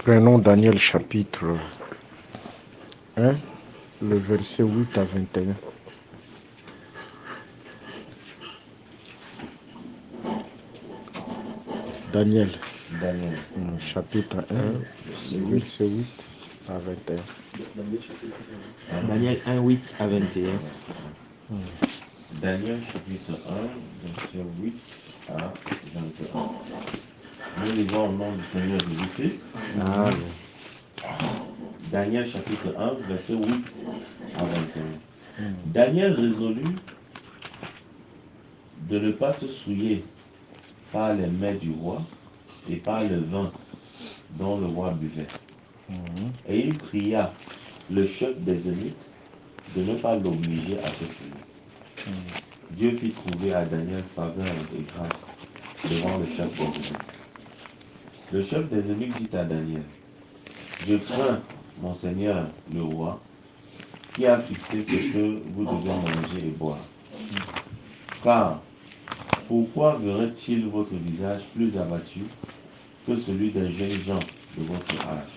Prenons Daniel chapitre 1, le verset 8 à 21. Daniel, chapitre 1, le verset 8 à 21. Daniel 1, 8 à 21. Daniel chapitre 1, verset 8 à 21. Nous lisons au nom du Seigneur Jésus-Christ. Amen. Daniel chapitre 1, verset 8 à 21. Daniel résolut de ne pas se souiller par les mets du roi et par le vin dont le roi buvait. Et il pria le chef des eunuques de ne pas l'obliger à se souiller. Dieu fit trouver à Daniel faveur et grâce devant le chef des eunuques. Le chef des eunuques dit à Daniel: Je crains mon seigneur le roi, qui a fixé ce que vous devez manger et boire. Car pourquoi verrait-il votre visage plus abattu que celui d'un jeune gens de votre âge?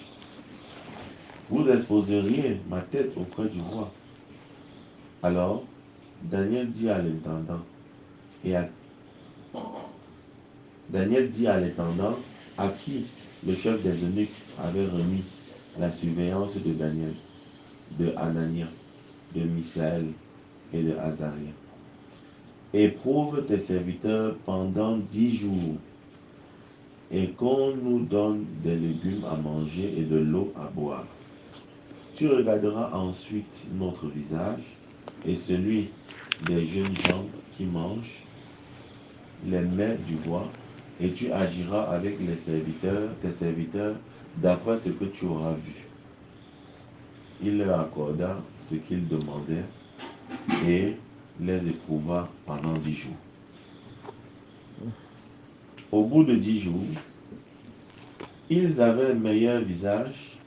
Vous exposeriez ma tête auprès du roi. Alors Daniel dit à l'intendant à qui le chef des eunuques avait remis la surveillance de Daniel, de Anania, de Misaël et de Azaria: Éprouve tes serviteurs pendant 10 jours, et qu'on nous donne des légumes à manger et de l'eau à boire. Tu regarderas ensuite notre visage et celui des jeunes gens qui mangent les mets du roi, et tu agiras avec tes serviteurs, d'après ce que tu auras vu. Il leur accorda ce qu'ils demandaient et les éprouva pendant 10 jours. Au bout de 10 jours, ils avaient un meilleur visage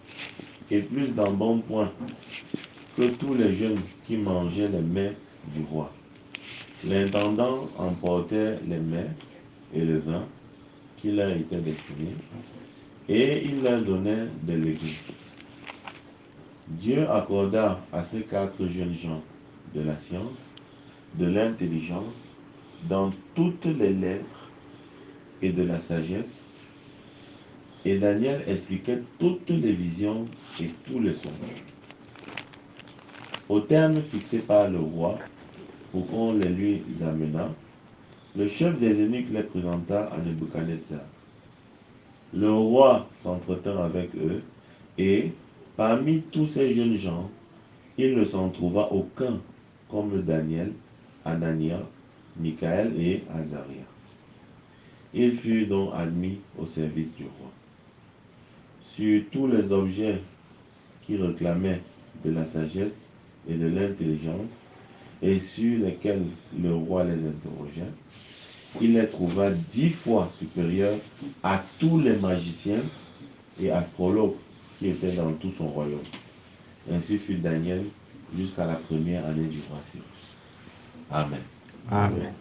et plus d'embonpoint que tous les jeunes qui mangeaient les mets du roi. L'intendant emportait les mets et le vin qui leur étaient destinés, et il leur donnait des légumes. Dieu accorda à ces 4 jeunes gens de la science, de l'intelligence, dans toutes les lettres et de la sagesse, et Daniel expliquait toutes les visions et tous les songes. Au terme fixé par le roi, pour qu'on les lui amenât, le chef des eunuques les présenta à Nebuchadnezzar. Le roi s'entretint avec eux, et parmi tous ces jeunes gens, il ne s'en trouva aucun comme Daniel, Anania, Michaël et Azaria. Ils furent donc admis au service du roi. Sur tous les objets qui réclamaient de la sagesse et de l'intelligence, et sur lesquels le roi les interrogeait, il les trouva 10 fois supérieurs à tous les magiciens et astrologues qui étaient dans tout son royaume. Ainsi fut Daniel jusqu'à la première année du roi Cyrus. Amen. Amen.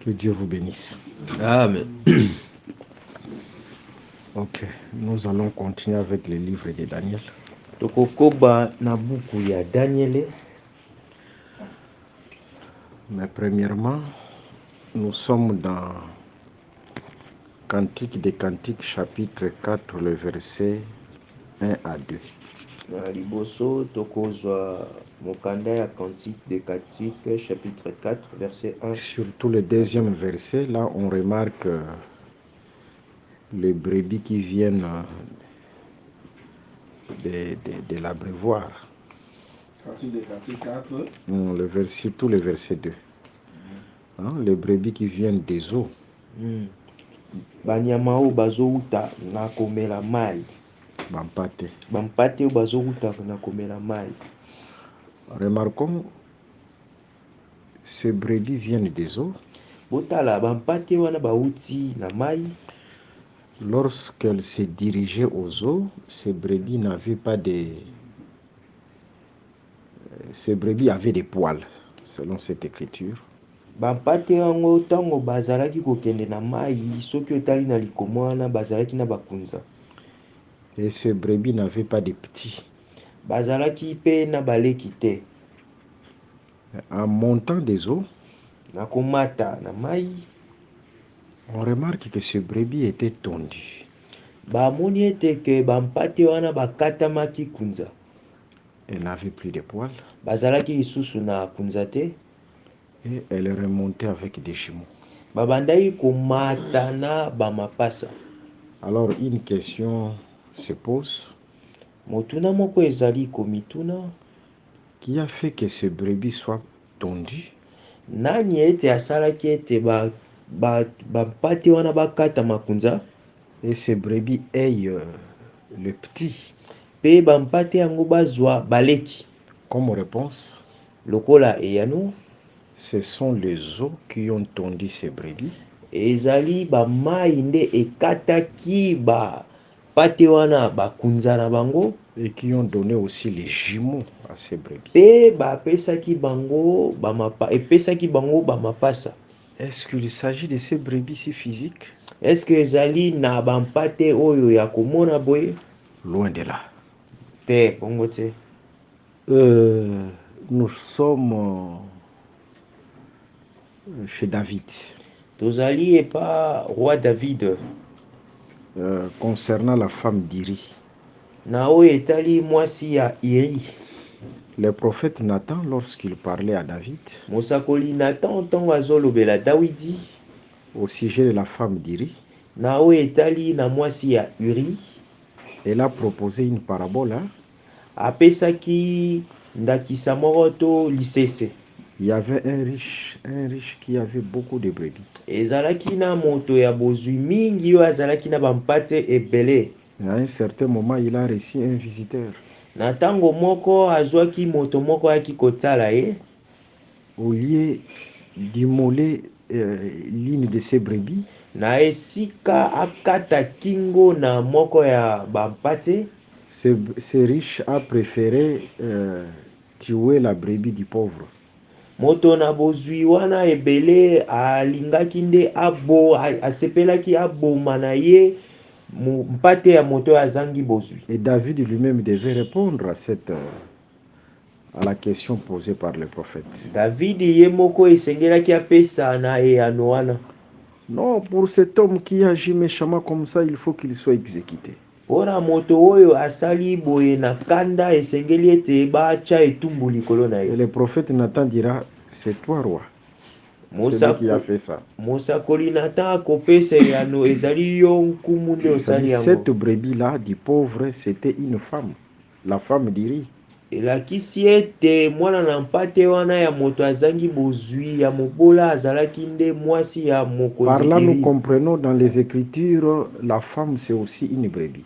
Que Dieu vous bénisse. Amen. Ok, nous allons continuer avec les livres de Daniel. Tokokoba na buku ya Daniel. Mais premièrement, nous sommes dans Cantique des Cantiques, chapitre 4, le verset 1 à 2. Na liboso tokozwa mokanda ya Cantique des Cantiques, chapitre 4, verset 1. Surtout le deuxième verset, là on remarque les brebis qui viennent de l'abreuvoir. Cantique des Cantiques 4. Le verset, surtout le verset 2. Les brebis qui viennent des eaux. Banyama oyo bazouta na komela mai. Bampate. Bampate oyo bazouta na komela mai. Remarquons, ces brebis viennent des eaux. Botala bampate wana bauti na mai. Lorsqu'elles se dirigeaient aux eaux, ces brebis n'avaient pas ces brebis avaient des poils, selon cette écriture. Bampate yango tango bazalaki kokende na mai, soki otali na likomo wana bazalaki na bakunza. Et ces brebis n'avaient pas de petits. bazalaki mpe na baleki te. En montant des eaux, Na komata na mai on remarque que ce brebis était tondu. bamoni ete ke bampate wana bakatamaki kunza. Elle n'avait plus de poils Bazalaki lisusu na kunza te. et elle remontait avec des jumeaux. Babandaki komata na bamapasa. Alors une question se pose. Motuna moko ezali komituna. Qui a fait que ce brebis soit tondu? Nani ete asalaki ete bampate wana bakata makunza? Et ces brebis aient le petit. Pe bampate yango bazwa baleki. Comme réponse, Lokola eyano, ce sont les eaux qui ont tondu ces brebis. ezali bamai nde ekataki bapate wana bakunza na bango. Et qui ont donné aussi les jumeaux à ces brebis. Pe bapesaki bango epesaki bango bamapasa. Est-ce qu'il s'agit de ces brebis si physiques? Est-ce que ezali na bampate oyo ya komona boye? Loin de là. Te, bongo te. Nous sommes chez David. Tozali epa roi David. Concernant la femme d'Iri. Na oyo etali mwasi ya Iri. Le prophète Nathan, lorsqu'il parlait à David, Mosakoli Nathan ntango azolobela Dawidi au sujet de la femme d'Iri, na oyo etali na mwasi ya Uri, elle a proposé une parabole. apesaki ndakisa moko to lisese. Il y avait un riche qui avait beaucoup de brebis. Ezalaki na moto ya bozwi mingi oyo azalaki na bampate ebele. À un certain moment, il a reçu un visiteur. Na ntango moko azwaki moto moko ayaki kotala ye. Au lieu d'immoler l'une de ses brebis, na esika akata kingo na moko ya bampate, ce riche a préféré tuer la brebis du pauvre. Moto na bozwi wana ebele alingaki nde asepelaki aboma na ye mpate ya moto azangi bozwi. Et David lui-même devait répondre à la question posée par le prophète. David ye moko esengelaki apesa na eyano wana. Non, pour cet homme qui agit méchamment comme ça, il faut qu'il soit exécuté. Ora moto oyo asali boye na kanda esengeli ete bacha etumbu likolo na Et ye. le prophète Nathan dira, c'est toi roi. C'est lui qui a fait ça. Mosakoli Nathan akopesa eyano ezali yo nkumu nde osali yango. Cette brebis-là du pauvre, c'était une femme, la femme d'Iri. Elakisi ete mwana na mpate wana ya moto azangi bozwi ya mobola azalaki nde mwasi ya mokonzi. Par là, nous comprenons dans les Écritures, la femme c'est aussi une brebis.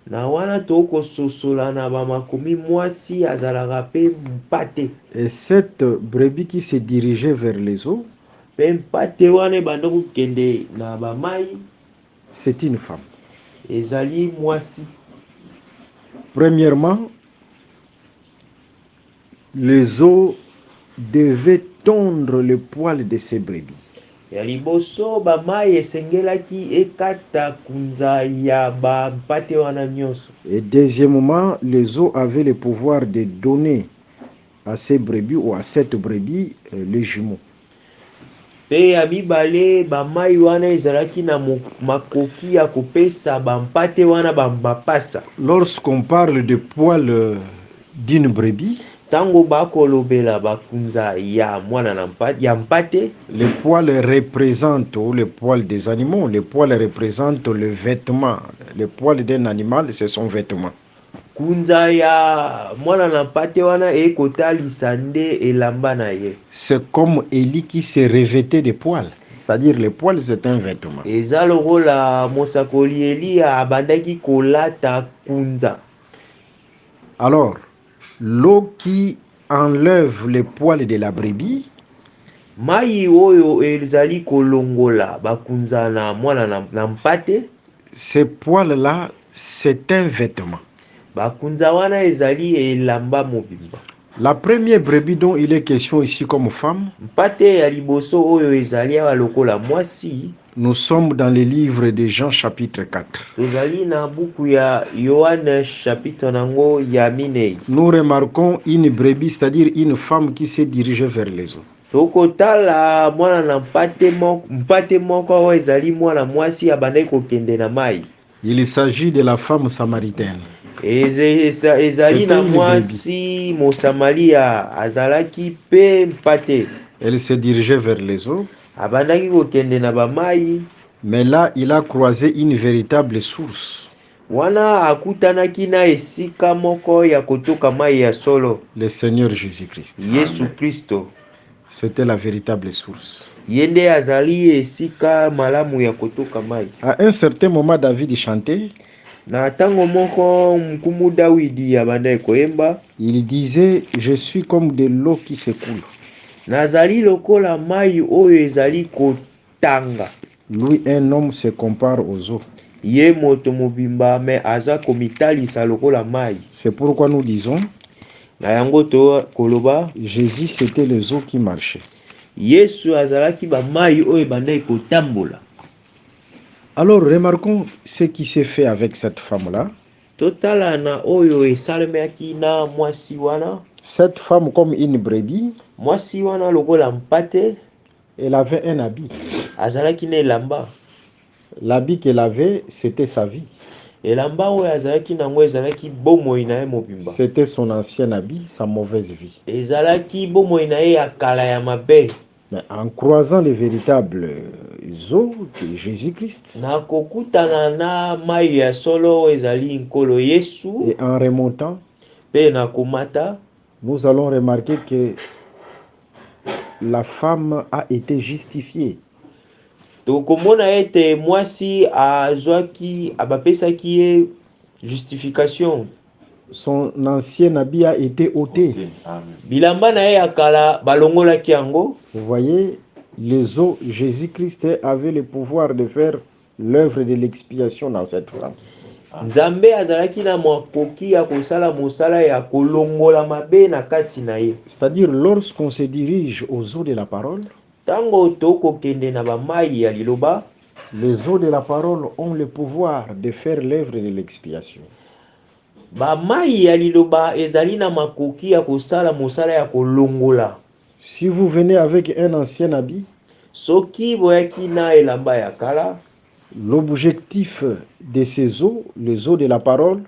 Na wana tokososola na bamakomi mwasi azalaka pe mpate. Et cette brebis qui se dirigeait vers les eaux, pe mpate wana ebanda kokende na bamai, c'est une femme. ezali mwasi. Premièrement, les eaux devaient tondre le poil de ces brebis. Ya liboso bamai esengelaki ekata kunza ya bampate wana nyonso. Et deuxièmement, les eaux avaient le pouvoir de donner à ces brebis ou à cette brebis les jumeaux. Pe ya mibale bamai wana ezalaki na makoki ya kopesa bampate wana bambapasa. Lorsqu'on parle de poil d'une brebis, tango bakolobela bakunza ya mwana na mpate, les poils représentent, ou les poils des animaux, les poils représentent le vêtement. Le poil d'un animal, c'est son vêtement. kunza ya mwana na mpate wana ekotalisa nde elamba na ye. C'est comme Élie qui s'est revêté de poils. C'est-à-dire le poil, c'est un vêtement. Eza lokola mosakoli Elia abandaki kolata kunza. Alors, l'eau qui enlève les poils de la brebis, mai oyo ezali kolongola bakunza na mwana na mpate, ces poils-là, c'est un vêtement. bakunza wana ezali elamba mobimba. La première brebis dont il est question ici comme femme, mpate ya liboso oyo ezali awa lokola mwasi, Nous sommes dans le livre de Jean chapitre 4. tozali na buku ya Yohane chapitre nango ya minei. Nous remarquons une brebis, c'est-à-dire une femme qui s'est dirigée vers les eaux. Tokotala mwana na mpate moko oyo ezali mwana mwasi abandaki kokende na mai. Il s'agit de la femme samaritaine. Ezali na mwasi mosamaria azalaki pe mpate. Elle s'est dirigée vers les eaux. Abandaki kokende na bamai. Mais là, il a croisé une véritable source. Wana akutanaki na esika moko ya kotoka mai ya solo. Le Seigneur Jésus-Christ. Yesu Kristo. C'était la véritable source. Yende azali esika malamu ya kotoka mai. À un certain moment, David chantait. Na tango moko mkumu Dawidi abandai koyemba. Il disait, je suis comme de l'eau qui s'écoule. Nazali lokola mai oyo ezali kotanga. Lui, un homme se compare aux eaux. Ye moto mobimba me aza komitalisa lokola mai. C'est pourquoi nous disons, na yango to koloba, Jésus c'était les eaux qui marchaient. Yesu azalaki ba mai oyo bandai kotambola. Alors remarquons ce qui s'est fait avec cette femme-là. Totala na oyo esalemaki na mwasi wana. Cette femme comme une brebis. Mwasi wana lokola mpate. Elle avait un habit. Azalaki na elamba. L'habit qu'elle avait, c'était sa vie. Elamba oyo azalaki nango ezalaki bomoi na ye mobimba. C'était son ancien habit, sa mauvaise vie. Ezalaki bomoi na ye ya kala ya mabe. Mais en croisant les véritables eaux de Jésus-Christ, na kokutana na mai ya solo ezali nkolo Yesu, et en remontant, pe na komata, nous allons remarquer que la femme a été justifiée. tokomona ete mwasi azwaki abapesaki ye justification. Son ancien habit a été ôté. Bilamba na ye ya kala balongolaki yango. Vous voyez, les eaux, Jésus-Christ avait le pouvoir de faire l'œuvre de l'expiation dans cette femme. Nzambe azalaki na makoki ya kosala mosala ya kolongola mabe na kati na ye. C'est-à-dire, lorsqu'on se dirige aux eaux de la parole, tango tokokende na bamai ya liloba, les eaux de la parole ont le pouvoir de faire l'œuvre de l'expiation. Bamai ya liloba ezali na makoki ya kosala mosala ya kolongola. Si vous venez avec un ancien habit, soki boyaki na elamba ya kala, l'objectif de ces eaux, les eaux de la parole,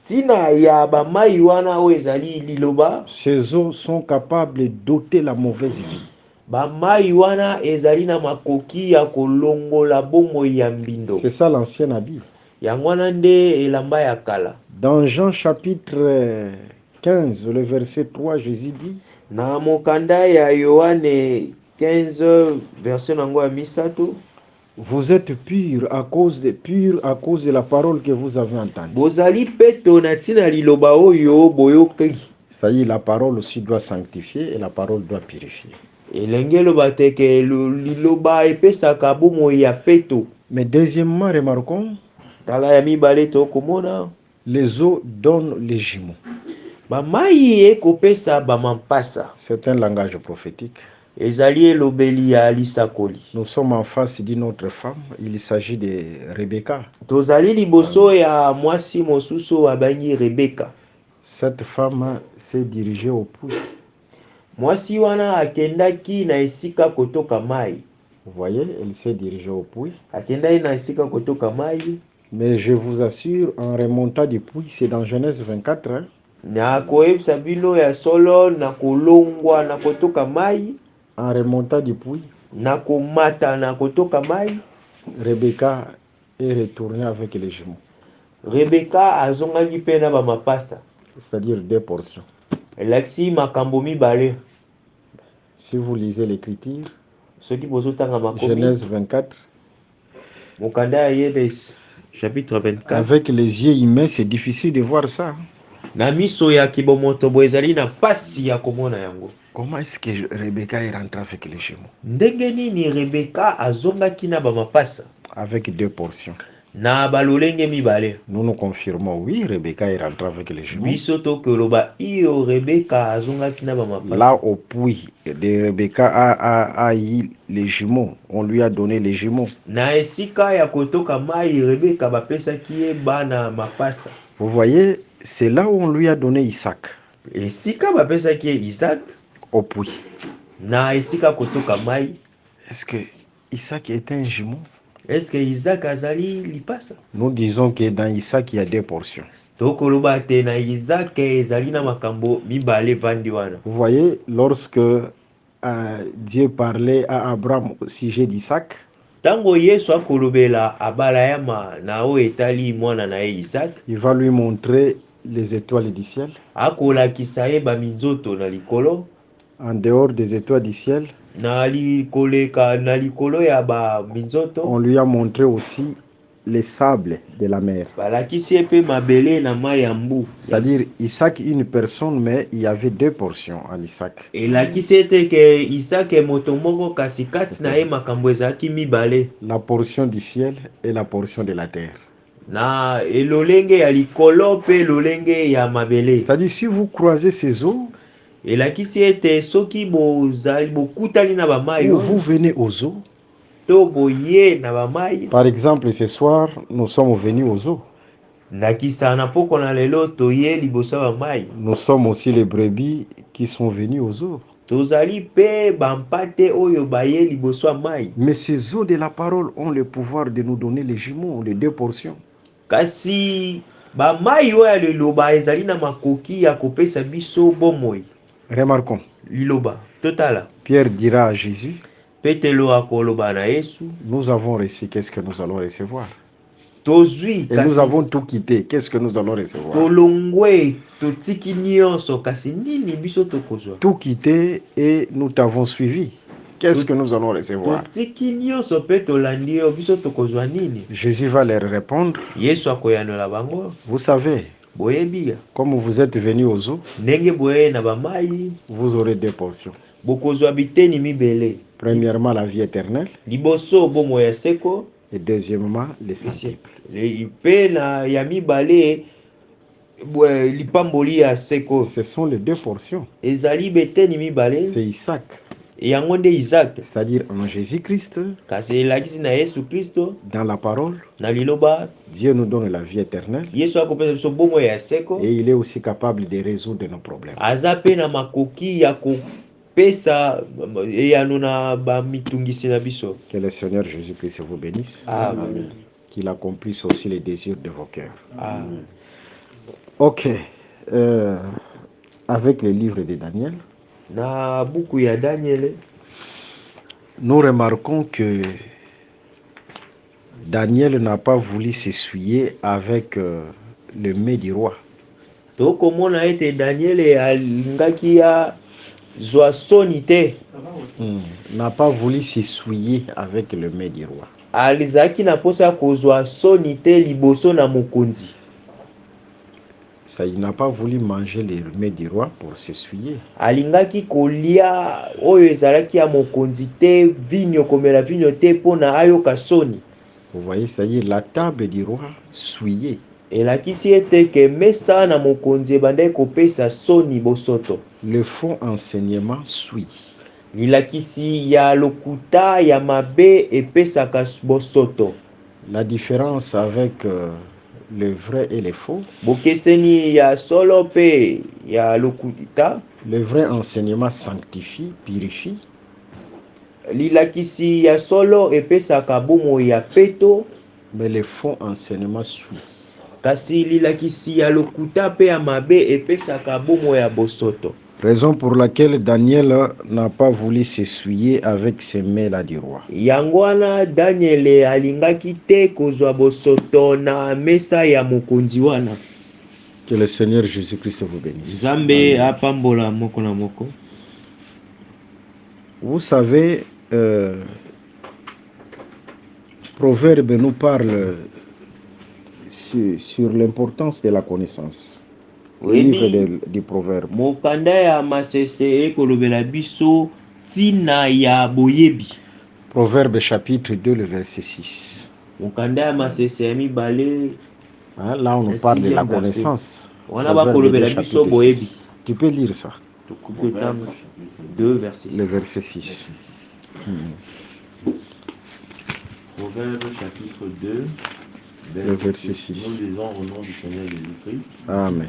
tina ya bamai wana o ezali liloba, ces eaux sont capables d'ôter la mauvaise vie. Bamai wana ezali na makoki ya kolongola bomoi ya mbindo. C'est ça l'ancien habit. Yangwana nde elamba ya kala. Dans Jean chapitre 15, le verset 3, Jésus dit, na mokanda ya Yohane 15 verset nango ya misato, vous êtes purs à cause de la parole que vous avez entendue. Bozali peto na tina liloba oyo boyoki. Ça y est, la parole aussi doit sanctifier et la parole doit purifier. Elengelo bateke liloba epesaka bomoi ya peto. Mais deuxièmement, remarquons, tala ya mibale tokomona, les eaux donnent les jumeaux. Bamai ekopesa bamampasa. C'est un langage prophétique. Ezali elobeli ya lisakoli. Nous sommes en face d'une autre femme. Il s'agit de Rebecca. Tozali liboso ya mwasi mosusu abangi Rebecca. Cette femme s'est dirigée au puits. Mwasi wana akendaki na esika kotoka mai. Vous voyez, elle s'est dirigée au puits. Akendaki na esika kotoka mai. Mais je vous assure, en remontant du puits, c'est dans Genèse 24. Hein? Na koyebisa bino ya solo na kolongwa na kotoka mai. En remontant du puits, na komata na kotoka mai, Rebecca est retournée avec les jumeaux. Rebecca azongaki pe na bamapasa. C'est-à-dire 2 portions. Elakisi makambo mibale. Si vous lisez l'écriture, soki bozotanga makomi, Genèse 24, mokanda ya Yebes chapitre 24. Avec les yeux humains, c'est difficile de voir ça. Na miso ya kibomoto boezali na pasi ya komona yango. Comment est-ce que Rebecca est rentrée avec les jumeaux? Ndenge nini Rebecca azongaki na bamapasa? Avec 2 portions. na balolenge mibale. Nous nous confirmons, oui, Rebecca est rentrée avec les jumeaux. Biso tokoloba iyo Rebeka azongaki na bamapasa. Là, au puits de Rebecca a eu les jumeaux. On lui a donné les jumeaux. Na esika ya kotoka mai Rebeka bapesaki ye bana mapasa. Vous voyez, c'est là où on lui a donné Isaac. Esika bapesaki ye Isaac Au puits. na esika kotoka mai. Est-ce que Isaac est un jumeau? Est-ce que Isaac azali lipasa? Nous disons que dans Isaac, il y a 2 portions. Tokoloba te na Isaac ezali na makambo mibale vandi wana. Vous voyez, lorsque Dieu parlait à Abraham au sujet d'Isaac, Tango Yesu akolobela abalayama na o etali mwana na Isaac, il va lui montrer les étoiles du ciel. akolakisa ye baminzoto na likolo. En dehors des étoiles du ciel, Na likolo ya baminzoto. on lui a montré aussi les sables de la mer. Balakisi epe mabele na mai ya mbu. C'est-à-dire, Isaac une personne, mais il y avait 2 portions en Isaac. Elakisi ete ke Isaac moto moko kasi kati na ye makambo ezalaki mibale. La portion du ciel et la portion de la terre. Na elolenge ya likolo pe elolenge ya mabele. C'est-à-dire, si vous croisez ces eaux, Elakisi ete soki bozali bokutani na bamai ou vous venez aux eaux, to boye na bamai. par exemple, ce soir, nous sommes venus aux eaux. Nakisa na poko na lelo toye liboso ya bamai. Nous sommes aussi les brebis qui sont venus aux eaux. Tozali pe bampate oyo baye liboso ya mai. Mais ces eaux de la parole ont le pouvoir de nous donner les jumeaux, les 2 portions. Kasi bamai oyo liloba ezali na makoki ya kopesa biso bomoi. Remarquons, Liloba totala. Pierre dira à Jésus, Petelo akoloba na Yesu, nous avons reçu, qu'est-ce que nous allons recevoir? tozwi Et nous avons tout quitté, qu'est-ce que nous allons recevoir? tolongwe totiki nyonso kasi nini biso tokozwa. Tout quitté et nous t'avons suivi. Qu'est-ce que nous allons recevoir? Totiki nyonso pe tolandi yo biso tokozwa nini. Jésus va leur répondre, Yesu akoyanola bango, vous savez, boyebi comme vous êtes venus aux eaux, ndenge boye na bamai vous aurez 2 portions. bokozwa biteni mibele. Premièrement, la vie éternelle Liboso bomo ya seko et deuxièmement, les centiples. pe na ya mibale lipamboli ya seko. Ce sont les 2 portions. Ezali beteni mibale C'est Isaac, yango nde Isaac. c'est-à-dire en Jésus-Christ, Kasi elakisi na Yesu Kristo dans la parole, na liloba Dieu nous donne la vie éternelle Yesu akopesa biso bomo ya seko. et il est aussi capable de résoudre nos problèmes. Aza pe na makoki ya kopesa eyano na bamitungisi na biso. Que le Seigneur Jésus-Christ vous bénisse, Amen. qu'il accomplisse aussi les désirs de vos cœurs. Amen. Ok, avec le livre de Daniel, Na buku ya Daniel, nous remarquons que Daniel n'a pas voulu s'essuyer avec le mets du roi. tokomona ete Daniel alingaki ya zwa soni te. N'a pas voulu s'essuyer avec le mets du roi. Alizaki na posa kozwa soni te liboso na mokonzi. Ça, il n'a pas voulu manger les mets du roi pour s'essuyer. Alingaki kolia oyo ezalaki ya mokonzi te, vinyo komela vinyo te pona ayoka soni. Vous voyez, c'est-à-dire la table du roi souillée. Elakisi ete ke mesa na mokonzi ebandai kopesa soni bosoto. Le faux enseignement suit. Lilakisi ya lokuta ya mabe epesaka bosoto. La différence avec le vrai et le faux. Bokeseni ya solo pe ya lokuta. Le vrai enseignement sanctifie, purifie. Lilakisi ya solo epesaka bomo ya peto. Mais le faux enseignement suit. Kasi lilakisi ya lokuta pe ya mabe epesaka bomo ya bosoto. Raison pour laquelle Daniel n'a pas voulu s'essuyer avec ses mains-là du roi. Yangwana Daniel alingaki te kozwa bosoto na mesa ya mokonzi wana. Que le Seigneur Jésus-Christ vous bénisse. Zambe apambola moko na moko. Vous savez, Proverbe nous parle sur l'importance de la connaissance. Le livre du Proverbe. Mokanda ya masese ekolobela biso tina ya boyebi. Proverbe chapitre 2, le verset 6. mokanda ya masese ya mibale Hein, là, on nous Le parle de la sixième verset. connaissance. wana Proverbe bakolobela 2, biso chapitre boyebi 6. Tu peux lire ça, tokuki otanga chapitre 2 verset le 6. verset 6. Proverbe chapitre 2, Le verset 6. Nous lisons au nom du Seigneur Jésus-Christ. Amen.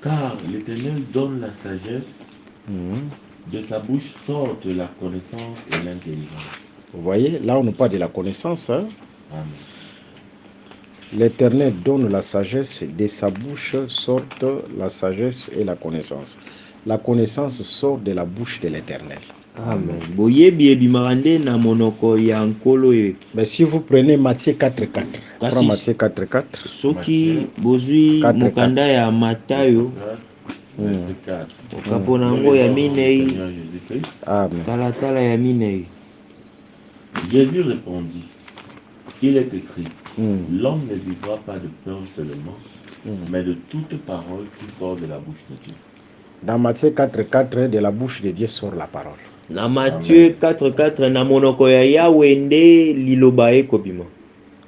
Car l'Éternel donne la sagesse, Mhm. de sa bouche sortent la connaissance et l'intelligence. Vous voyez, là, on nous parle de la connaissance. Hein? Amen. L'Éternel donne la sagesse, de sa bouche sortent la sagesse et la connaissance. La connaissance sort de la bouche de l'Éternel. Amen. Boyebi ebimaka nde na monoko ya nkolo oyo. Mais si vous prenez Matthieu 4.4, Kasi- prends Matthieu 4.4. Soki bozwi 4, mokanda ya Matayo Verset 4. okapo na Nous yango ya lisons au nom du minei Seigneur Jésus-Christ. Amen. talatala ya minei. Jésus répondit, il est écrit, Mm. l'homme ne vivra pas de pain seulement, Mm. mais de toute parole qui sort de la bouche de Dieu. Dans Matthieu 4.4, de la bouche de Dieu sort la parole. Na Matthieu 4:4 na monoko ya Yawe nde liloba ekobima.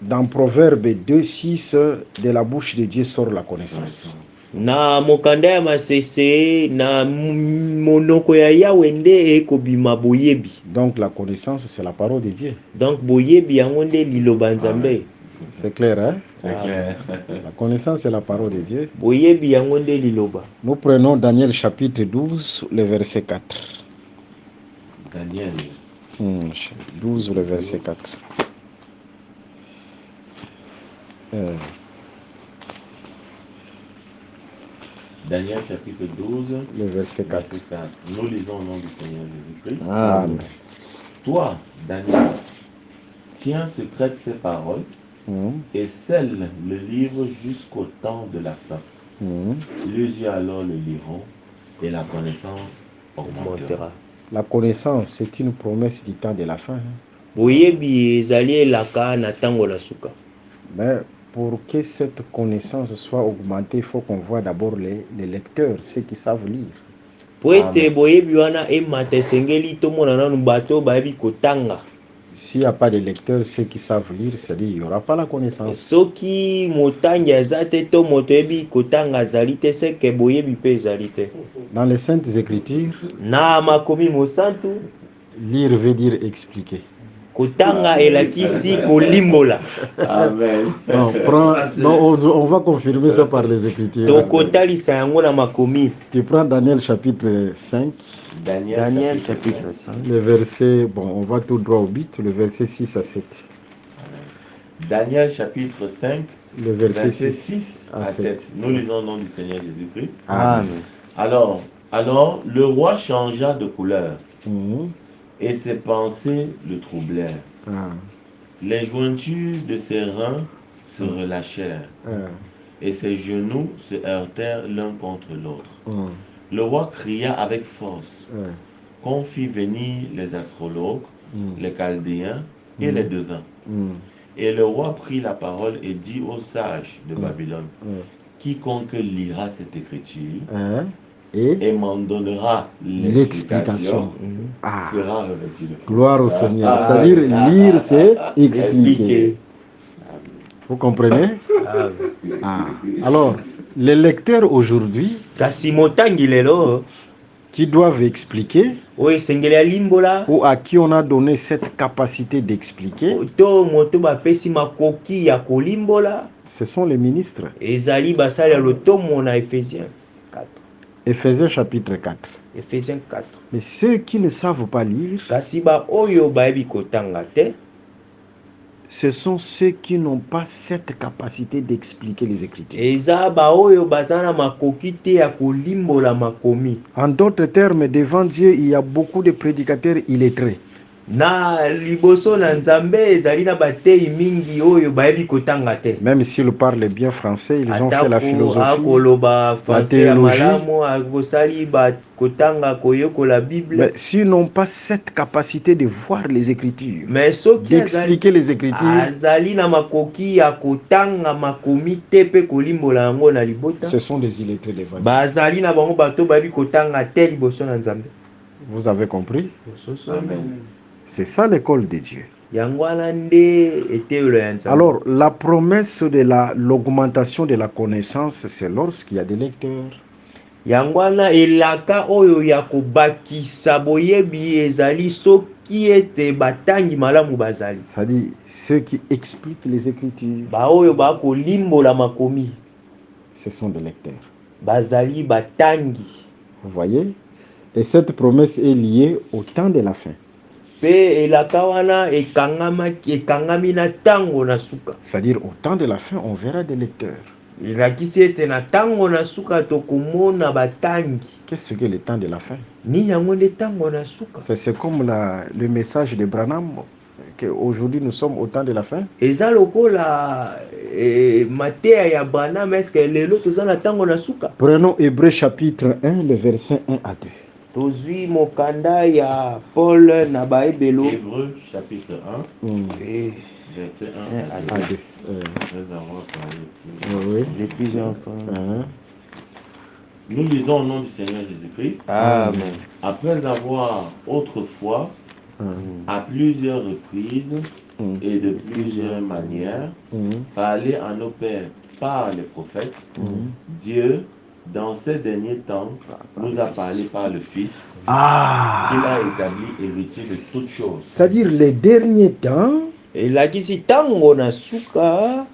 Dans Proverbe 2.6, de la bouche de Dieu sort la connaissance. Na mokanda ya masese na monoko ya Yawe nde ekobima boyebi. Donc la connaissance, c'est la parole de Dieu. Donc boyebi yango nde liloba nzambe. C'est clair, hein? C'est clair. La connaissance, c'est la parole de Dieu. Boyebi yango nde liloba. Nous prenons Daniel chapitre 12, le verset 4. Daniel, 12, le verset 4. Daniel chapitre 12, Le verset 4. verset 4. Nous lisons au nom du Seigneur Jésus-Christ. Amen. Toi, Daniel, tiens secrète ces paroles Mm. et scelle le livre jusqu'au temps de la fin. Mm. Les yeux alors le liront et la connaissance augmentera. Montera. La connaissance, c'est une promesse du temps de la fin. Hein. Boyebi ezali elaka na tango la suka. Mais pour que cette connaissance soit augmentée, il faut qu'on voit d'abord les lecteurs, ceux qui savent lire. Po ete Amen. boyebi wana emata esengeli tomona nanu bato bayebi kotanga. S'il n'y a pas de lecteurs, ceux qui savent lire, c'est-à-dire il n'y aura pas la connaissance. Soki motangi aza te to moto yebi kotanga azali te seke boyebi mpe ezali te. Dans les Saintes Écritures, Na makomi mosantu lire veut dire expliquer. kotanga elakisi kolimbola. Amen. Non, on va confirmer ça par les Écritures. Tokotalisa yango na makomi. Tu prends Daniel chapitre 5, Daniel chapitre 5. le verset, bon, on va tout droit au but, le verset 6 à 7. Daniel chapitre 5, Le verset verset 6. 6 à à 7. 7. Nous lisons au nom du Seigneur Jésus-Christ. Amen. Alors, le roi changea de couleur Mhm. et ses pensées le troublèrent. Ah, Les jointures de ses reins se relâchèrent ah, et ses genoux se heurtèrent l'un contre l'autre. ah, Le roi cria avec force ah, qu'on fit venir les astrologues, mm, les chaldéens et les devins. mm, Et le roi prit la parole et dit aux sages de Babylone, ah. quiconque lira cette écriture Hein? Et et m'en donnera l'explication. l'explication Ah, sera revêtu de gloire. gloire au Seigneur. C'est-à-dire, lire, c'est expliquer. Expliquer. Vous comprenez? Ah. Alors, les lecteurs aujourd'hui Kasi motangi lelo qui doivent expliquer oyo esengeli alimbola ou à qui on a donné cette capacité d'expliquer, to moto bapesi makoki ya kolimbola ce sont les ministres. ezali basali ya lotomo na Ephésiens 4. Éphésiens chapitre 4. Ephésiens 4. Mais ceux qui ne savent pas lire, Kasi ba oyo bayebi kotanga te ce sont ceux qui n'ont pas cette capacité d'expliquer les Écritures. eza ba oyo baza na makoki te ya kolimbola makomi. En d'autres termes, devant Dieu, il y a beaucoup de prédicateurs illettrés. Na liboso na nzambe ezali na batei mingi oyo bayebi kotanga te. Même s'ils parlent bien français, ils ont fait la philosophie. akoloba français ya théologie. malamu akosali ba kotanga koyokola Bible. Mais s'ils n'ont pas cette capacité de voir les Écritures, Mais soki d'expliquer les Écritures, azali na makoki ya kotanga makomi te pe kolimbola yango na libota, ce sont des illettrés devant Dieu. bazali na bango bato bayebi kotanga te liboso na nzambe. Vous avez compris? Amen. C'est ça l'école de Dieu. yango wana nde eteyelo ya Nzambe. Alors, la promesse de l'augmentation de la connaissance, c'est lorsqu'il y a des lecteurs. yango wana elaka oyo ya kobakisa boyebi ezali soki ete batangi malamu bazali C'est-à-dire ceux qui expliquent les Écritures, baoyo bakolimbola makomi ce sont des lecteurs. bazali batangi. Vous voyez? Et cette promesse est liée au temps de la fin. Pe elaka wana ekangami na tango na suka. C'est-à-dire au temps de la fin, on verra des lecteurs. Elakisi ete na tango na suka tokomona batangi. Qu'est-ce que le temps de la fin? Ni yango nde tango na suka. C'est comme le message de Branham, qu'aujourd'hui nous sommes au temps de la fin. Eza lokola mateya ya Branham, eske lelo toza na tango na suka. Prenons Hébreux chapitre 1, le verset 1 à 2. Tozwi mokanda ya Paul na baebelo. Hébreux chapitre 1, Eh, verset 1 à à 2. À 2. Après avoir parlé Oui. les plusieurs fois. Nous lisons au nom du Seigneur Jésus-Christ. Amen. Après avoir autrefois, à plusieurs reprises et de plusieurs manières, parlé à nos pères par les prophètes, Dieu, dans ces derniers temps, nous a parlé par le Fils, qu'il a établi héritier de toutes choses. C'est-à-dire les derniers temps, Elakisi tango na suka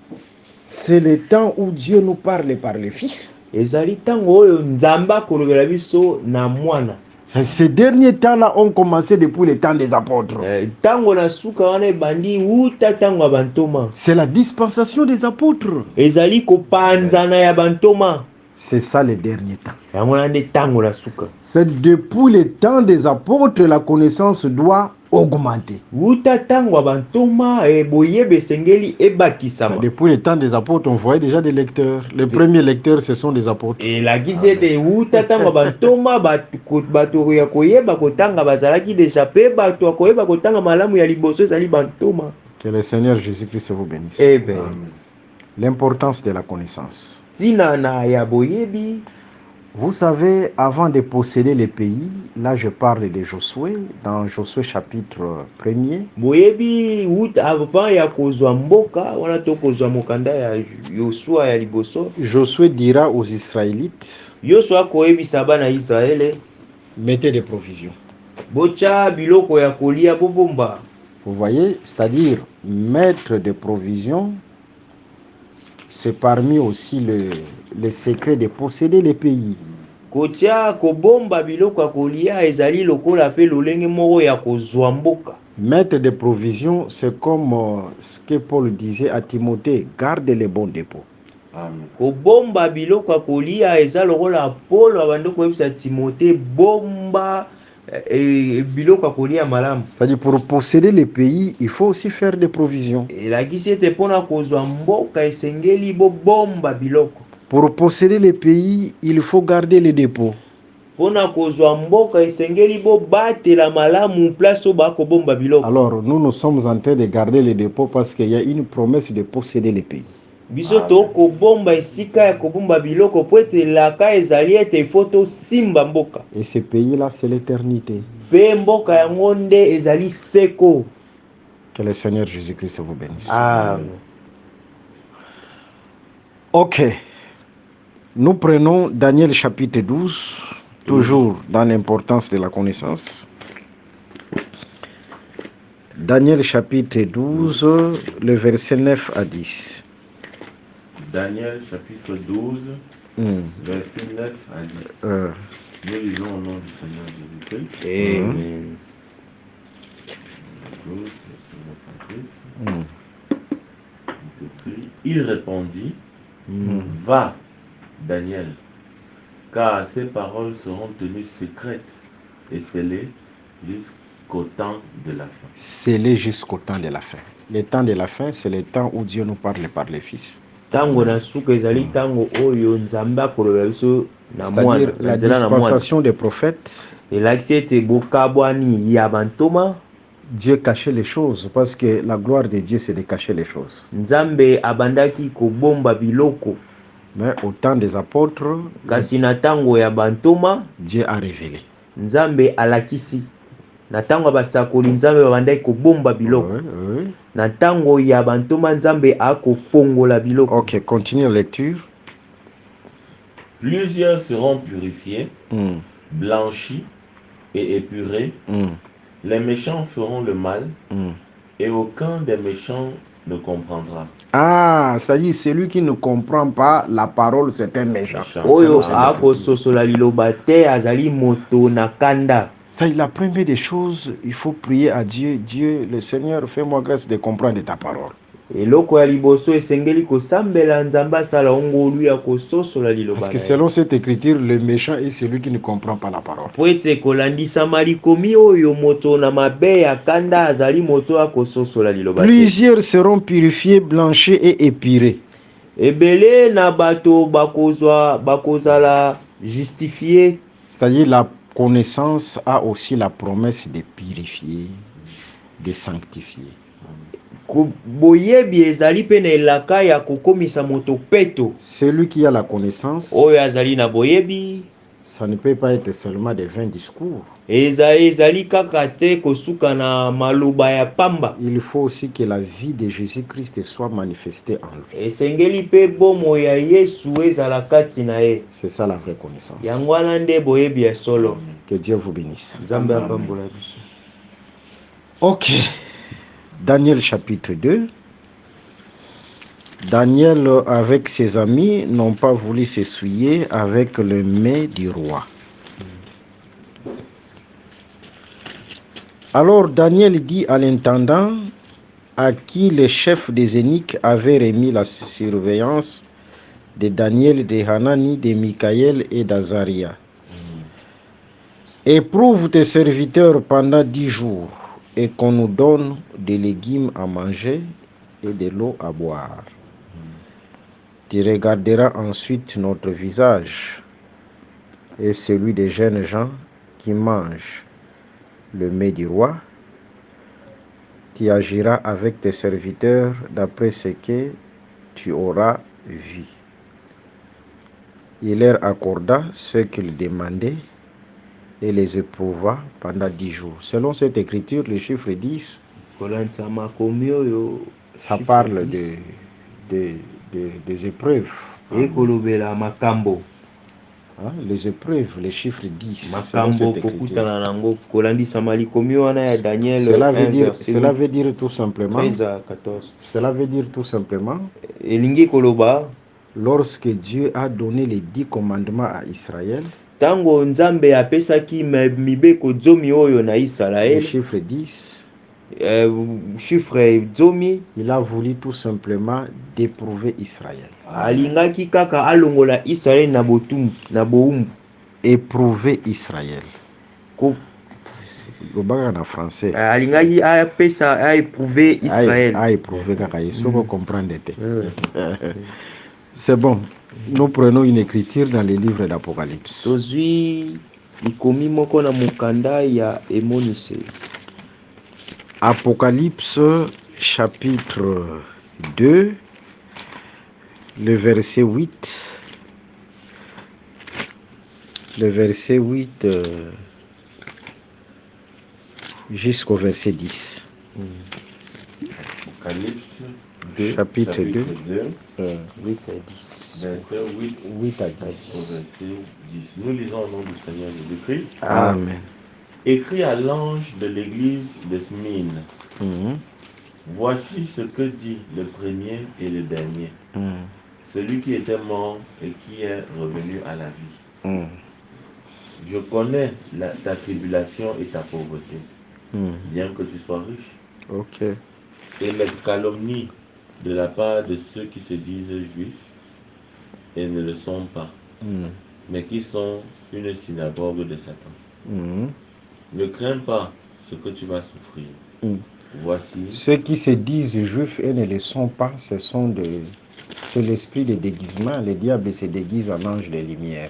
c'est le temps où Dieu nous parle par le Fils. ezali tango oyo Nzambe akolobela biso na mwana. Ces derniers temps-là ont commencé depuis le temps des apôtres. Tango na suka wana ebandi uta tango ya bantoma. C'est la dispensation des apôtres. Ezali kopanzana ya bantoma. C'est ça le dernier temps. Yango na nde tango na suka. C'est depuis le temps des apôtres, la connaissance doit augmenter. Uta tango ya bantoma boyebe sengeli ebakisama. Depuis le temps des apôtres, on voyait déjà des lecteurs. Les premiers lecteurs, ce sont des apôtres. Elakisi ete uta tango ya bantoma bato ya koyeba kotanga bazalaki deja pe bato ya koyeba kotanga malamu ya liboso ezali bantoma. Que le Seigneur Jésus-Christ vous bénisse. Amen. L'importance de la connaissance. Tina na ya boyebi. Vous savez, avant de posséder les pays, là je parle de Josué, dans Josué chapitre 1er. Boyebi avant ya kozwa mboka wana to kozwa mokanda ya Yosua ya liboso. Josué dira aux Israélites, Yosua koyebisa bana Israele, mettez des provisions. bocha biloko ya kolia bobomba. Vous voyez, c'est-à-dire mettre des provisions, c'est parmi aussi le secret de posséder les pays. Kocha kobomba biloko ya kolia ezali lokola pe lolenge moko ya kozwa mboka. Mettre des provisions, c'est comme ce que Paul disait à Timothée, garde les bons dépôts. Amen. Kobomba biloko ya kolia eza lokola Paul abando koyebisa Timothée bomba biloko ya kolia malamu. C'est-à-dire pour posséder les pays, il faut aussi faire des provisions. Elakisi ete mpona kozwa mboka esengeli bobomba biloko. Pour posséder les pays, il faut garder les dépôts. Pona kozwa mboka esengeli bobatela malamu place oyo bakobomba biloko. Alors, nous sommes en train de garder les dépôts parce qu'il y a une promesse de posséder les pays. Biso tokobomba esika ya kobomba biloko po ete elaka ezali ete ifo tosimba mboka. Et ce pays-là, c'est l'éternité. Pe mboka yango nde ezali seko. Que le Seigneur Jésus-Christ vous bénisse. Amen. Ok. Nous prenons Daniel chapitre 12, toujours dans l'importance de la connaissance. Daniel chapitre 12, le verset 9 à 10. Daniel chapitre 12, verset 9 à 10. Nous lisons au nom du Seigneur Jésus-Christ. Amen. 12, verset 9 à 10. Il répondit, va, Daniel, car ces paroles seront tenues secrètes et scellées jusqu'au temps de la fin. Scellées jusqu'au temps de la fin. Le temps de la fin, c'est le temps où Dieu nous parle par le Fils. Tango na suka ezali tango oyo Nzambe akolobela biso na C'est-à-dire mwana. la dispensation des prophètes. Elakisi ete bokabwani ya bantoma. Dieu cachait les choses parce que la gloire de Dieu, c'est de cacher les choses. Nzambe abandaki kobomba biloko. Mais au temps des apôtres, Kasi na tango ya bantoma, Dieu a révélé. Nzambe alakisi. na ntango ya basakoli nzambe babandaki kobomba biloko Oui, oui. na ntango ya bantoma nzambe akofongola biloko. Ok, continue la lecture. Plusieurs seront purifiés, Hmm, blanchis et épurés. hmm, Les méchants feront le mal hmm. et aucun des méchants ne comprendra. Ah, c'est-à-dire celui qui ne comprend pas la parole, c'est un méchant. Méchant. Oyo Selon cette akososola liloba te azali moto na kanda. Ça, la première des choses, il faut prier à Dieu. Dieu, le Seigneur, fais-moi grâce de comprendre ta parole. Eloko ya liboso esengeli kosambela nzambe asala ngolu ya kososola liloba Parce na que ye. selon cette écriture, le méchant est celui qui ne comprend pas la parole. Po ete kolandisama likomi oyo moto na mabe ya kanda azali moto akososola liloba te. Plusieurs seront purifiés, blanchis et épirés. Ebele na bato bakozala justifié. C'est-à-dire la connaissance a aussi la promesse de purifier, de sanctifier. Boyebi ezali pe na elaka ya kokomisa moto peto. Celui qui a la connaissance, Oyo azali na boyebi, ça ne peut pas être seulement des vains discours. ezali kaka te kosuka na maloba ya pamba. Il faut aussi que la vie de Jésus-Christ soit manifestée en lui. Esengeli pe bomo ya Yesu ezala kati na ye. C'est ça la vraie connaissance. Yango wana nde boyebi ya solo. Que Dieu vous bénisse. Nzambe apambola biso. Ok. Daniel chapitre 2. Daniel avec ses amis n'ont pas voulu s'essuyer avec le mets du roi. Alors Daniel dit à l'intendant à qui le chef des eunuques avait remis la surveillance de Daniel, de Hanani, de Michaël et d'Azaria: éprouve tes serviteurs pendant 10 jours et qu'on nous donne des légumes à manger et de l'eau à boire. Tu regarderas ensuite notre visage et celui des jeunes gens qui mangent le mets du roi. Tu agiras avec tes serviteurs d'après ce que tu auras vu. Il leur accorda ce qu'ils demandaient et les éprouva pendant 10 jours. Selon cette écriture, le chiffre 10, ça parle des épreuves. Ekolobela makambo. Hein, les épreuves, les chiffres 10. Makambo kokutana nango kolandisama likomi wana ya Daniel. Cela veut dire tout simplement. 13 à 14. Cela veut dire tout simplement. Elingi koloba. Lorsque Dieu a donné les 10 commandements à Israël, tango nzambe apesaki mibeko zomi oyo na Israël, le chiffre 10, chiffre zomi, il a voulu tout simplement d'éprouver Israël. Alingaki kaka alongola Israël na botum na boum. Éprouver Israël. En français. Alingaki apesa a éprouver Israël. A éprouver kaka yeso comprendre te. C'est bon. Nous prenons une écriture dans les livres d'Apocalypse. Tozui ikomi moko na mukanda ya emonise. Apocalypse chapitre 2, le verset 8. Le verset 8 jusqu'au verset 10. Apocalypse 2, chapitre 2, 2 8 à 10. verset 8 à 10. au verset 10. Nous lisons au nom du Seigneur Jésus-Christ. Amen. Écrit à l'ange de l'église de Smyrne. Voici ce que dit le premier et le dernier, celui qui était mort et qui est revenu à la vie. Je connais ta tribulation et ta pauvreté, bien que tu sois riche. Ok. Et les calomnies de la part de ceux qui se disent juifs et ne le sont pas, mais qui sont une synagogue de Satan. Ne crains pas ce que tu vas souffrir. Voici. Ceux qui se disent juifs et ne le sont pas, c'est l'esprit de déguisement. Le diable se déguise en ange de lumière.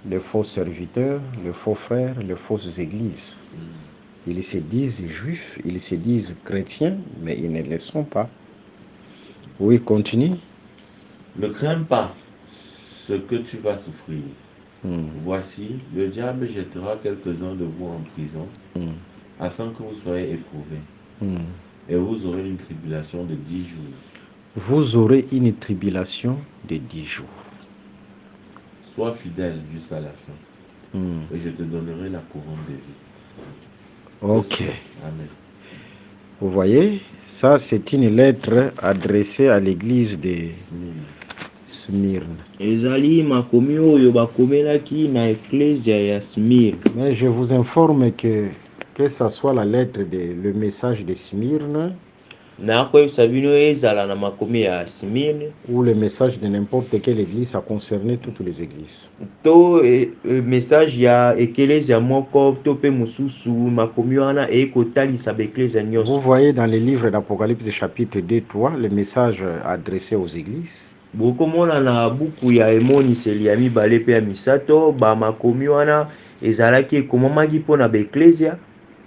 Les faux serviteurs, les faux frères, les fausses églises. Ils se disent juifs, ils se disent chrétiens, mais ils ne le sont pas. Oui, continue. Ne crains pas ce que tu vas souffrir. Voici, le diable jettera quelques-uns de vous en prison, afin que vous soyez éprouvés. Et vous aurez une tribulation de 10 jours. Vous aurez une tribulation de 10 jours. Sois fidèle jusqu'à la fin. Et je te donnerai la couronne de vie. Ok. Amen. Vous voyez, ça c'est une lettre adressée à l'église de Smyrne. ezali makomi oyo bakomelaki na eklezia ya Smyrne. Mais je vous informe que ça soit la lettre le message de Smyrne nakoyebisa bino ezala na makomi ya Smyrne ou le message de n'importe quelle église, ça concernait toutes les églises. to message ya eklezia moko to pe mosusu makomi wana ekotalisa baeklezia Vous nyonso. voyez dans les livres d'Apocalypse chapitre 2-3, le message adressé aux églises. bokomona na buku ya emoniseli ya mibale pe ya misato bamakomi wana ezalaki ekomamaki mpona baeklezia.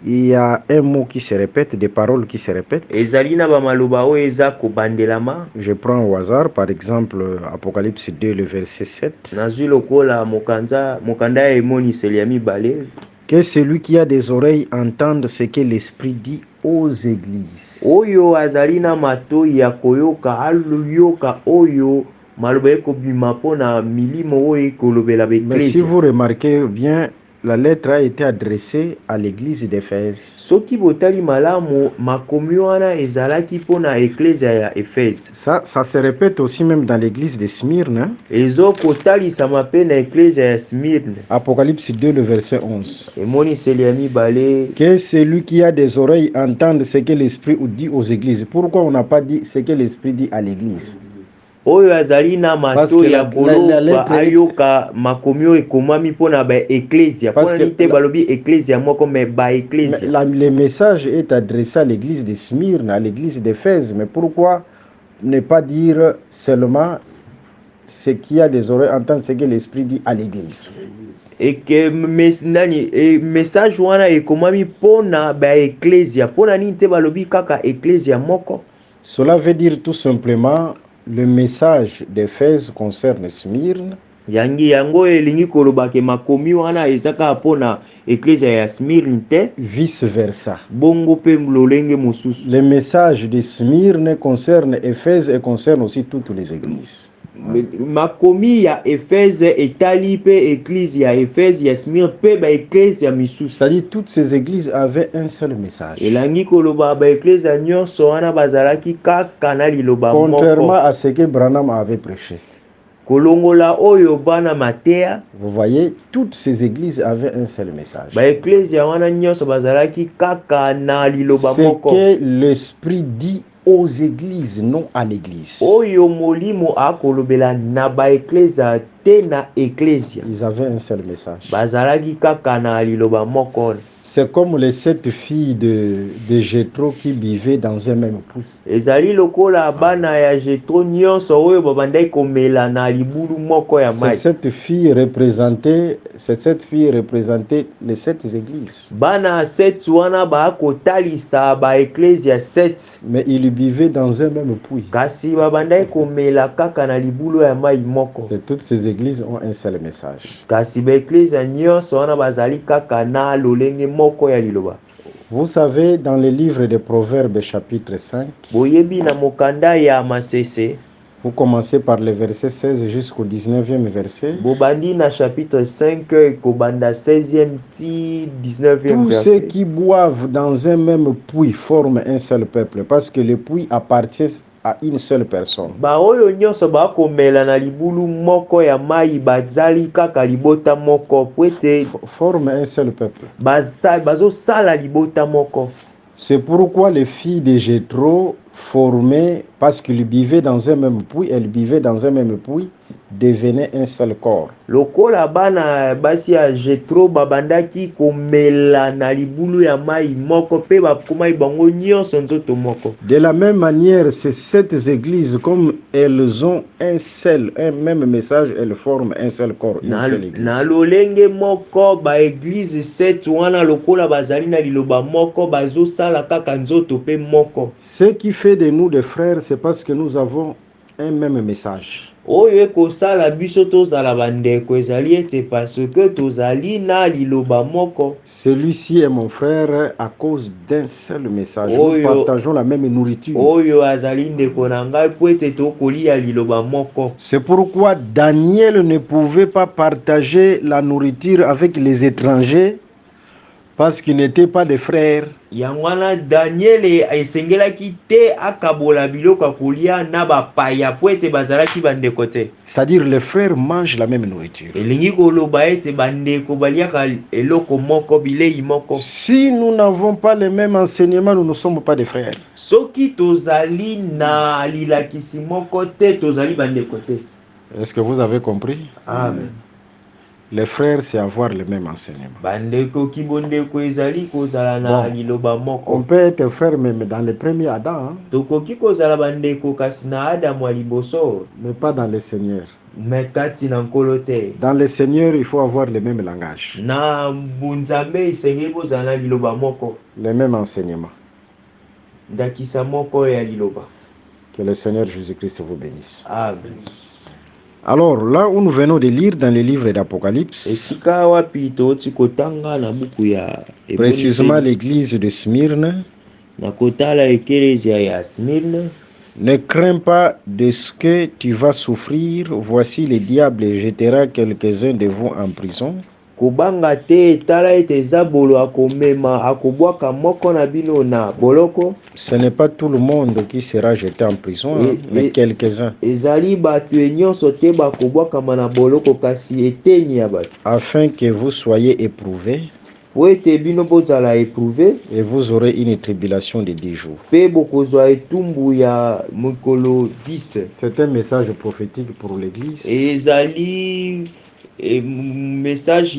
Il y a un mot qui se répète, des paroles qui se répètent. ezali na bamaloba oyo eza kobandelama. Je prends au hasard, par exemple, Apocalypse 2, le verset 7. nazwi lokola mokanda ya emoniseli ya mibale. Que celui qui a des oreilles entende ce que l'Esprit dit aux églises. oyo azali na matoi ya koyoka aluyoka oyo maloba ekobima mpona milimo oyo ekolobela Mais si baeklezia. vous remarquez bien, la lettre a été adressée à l'église d'Éphèse. soki botali malamu makomi wana ezalaki mpona eklezia ya Efese. Ça se répète aussi même dans l'église de Smyrne. Hein? ezokotalisama mpe na eklezia ya Smyrne. Apocalypse 2, le verset 11. emoniseli ya mibale. Que celui qui a des oreilles entende ce que l'Esprit dit aux églises. Pourquoi on n'a pas dit ce que l'Esprit dit à l'église? oyo azali na matoi ya koloba ayoka makomi oyo ekomami mpona baeklezia mpona nini te balobi eklezia moko me baeklezia. Le message est adressé à l'église de Smyrne, à l'église d'Éphèse. Mais pourquoi ne pas dire seulement ce qui a des oreilles entendre ce que l'Esprit dit à l'église? eke message wana ekomami mpona baeklezia mpona nini te balobi kaka eklezia moko? Cela veut dire tout simplement le message d'Éphèse concerne Smyrne. yango elingi koloba ke makomi wana ezaka mpona eklezia ya Smyrne te vice versa. bongo pe lolenge mosusu. Le message de Smyrne concerne Éphèse et concerne aussi toutes les églises. makomi ya Efeze etali pe église ya Efeze ya Smyrne pe ba église ya misusu. C'est-à-dire toutes ces églises avaient un seul message. elangi koloba ba église nyonso wana bazalaki kaka na liloba moko. Contrairement à ce que Branham avait prêché. kolongola oyo bana Matea. Vous voyez, toutes ces églises avaient un seul message. ba église wana nyonso bazalaki kaka na liloba moko. Ce que l'Esprit dit aux églises, non à l'église. oyo molimo akolobela na ba église te na église. Ils avaient un seul message. bazalaki kaka na liloba moko. C'est comme les 7 filles de Jéthro qui vivaient dans un même puits. ezali lokola bana ya Jéthro nyonso oyo babandaki komela na libulu moko ya mai. Ces 7 filles représentaient les 7 églises. bana 7 wana bakotalisa ba église ya 7. Mais ils vivaient dans un même puits. kasi babandaki komela kaka na libulu ya mai moko. Et toutes ces églises ont un seul message. kasi ba église nyonso wana bazali kaka na lolenge moko ya liloba. Vous savez, dans le livre de Proverbes chapitre 5, boyebi na mokanda ya Masese, vous commencez par le verset 16 jusqu'au 19e verset. bobandi na chapitre 5 kobanda 16e ti 19e Tous verset. ceux qui boivent dans un même puits forment un seul peuple, parce que le puits appartient à une seule personne. ba oyo nyonso bakomela na libulu moko ya mai bazali kaka libota moko pwete Forment un seul peuple. bazosala libota moko. C'est pourquoi les filles de Jéthro formaient, parce qu'ils vivaient dans un même puits, elles vivaient dans un même puits, devenaient un seul corps. lokola bana basi ya Jéthro babandaki komela na libulu ya mai moko pe bakomai bango nyonso nzoto moko. De la même manière, ces 7 églises, comme elles ont un même message, elles forment un seul corps, une seule église. na lolenge moko ba église 7 wana lokola bazali na liloba moko bazosala kaka nzoto pe moko. Ce qui fait de nous des frères, c'est parce que nous avons un même message. oyo ekosala biso tozala bandeko ezali ete parce que tozali na liloba moko. Celui-ci est mon frère à cause d'un seul message. Nous Oyo- partageons la même nourriture. oyo azali ndeko na ngai po ete tokolia liloba moko. C'est pourquoi Daniel ne pouvait pas partager la nourriture avec les étrangers parce qu'ils n'étaient pas des frères. yango wana Daniel esengelaki te akabola biloko ya kolia na bapaya po ete bazalaki bandeko te. C'est-à-dire les frères mangent la même nourriture. elingi koloba ete bandeko baliaka eloko moko bilei moko. Si nous n'avons pas les mêmes enseignements, nous ne sommes pas des frères. soki tozali na lilakisi moko te tozali bandeko te. Est-ce que vous avez compris? Amen. Les frères, c'est avoir le même enseignement. bandeko kibondeko ezali kozala na Bon. liloba On moko. peut être frère même dans le premier Adam, hein, tokoki kozala bandeko kasi na adamu ya liboso mais pas dans le Seigneur. me kati na nkolo te. Dans le Seigneur, il faut avoir le même langage, na bunzambe esengeli bozala na liloba moko, le même enseignement. ndakisa moko ya liloba. Que le Seigneur Jésus-Christ vous bénisse. Amen. Alors, là où nous venons de lire dans le livre d'Apocalypse, esika wapi toti kotanga na buku ya précisément Eboniseli, l'église de Smyrne, na kotala ekelezia ya Smyrne. ne crains pas de ce que tu vas souffrir. Voici le diable jettera quelques-uns de vous en prison. kobanga te tala ete eza bolo akomema akobwaka moko na bino na boloko. Ce n'est pas tout le monde qui sera jeté en prison, hein, mais quelques-uns, ezali bato nyonso te bakobwakama na boloko kasi eteni ya bato afin que vous soyez éprouvés, po ete bino bozala éprouvé et vous aurez une tribulation de 10 jours. mpe bokozwa etumbu ya mikolo 10. C'est un message prophétique pour l'église. ezali message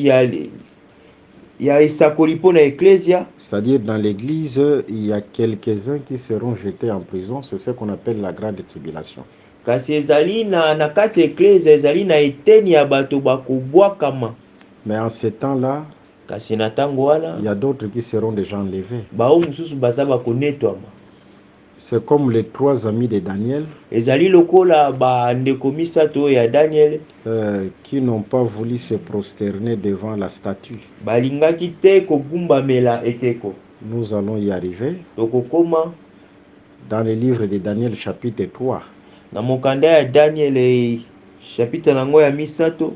ya esakoli mpo na eklesia. C'est-à-dire dans l'église, il y a quelques-uns qui seront jetés en prison. C'est ce qu'on appelle la grande tribulation. kasi ezali na kati eklesia ezali na eteni ya bato bakobwakama. Mais en ce temps-là, kasi na ntango wana il y a d'autres qui seront déjà enlevés. bao mosusu baza bakonetwama. C'est comme les 3 amis de Daniel ezali lokola bandeko misato ya Daniel qui n'ont pas voulu se prosterner devant la statue. balingaki te kogumbamela ekeko. Nous allons y arriver. tokokoma Dans le livre de Daniel chapitre 3, na mokanda ya Daniel chapitre nango ya misato.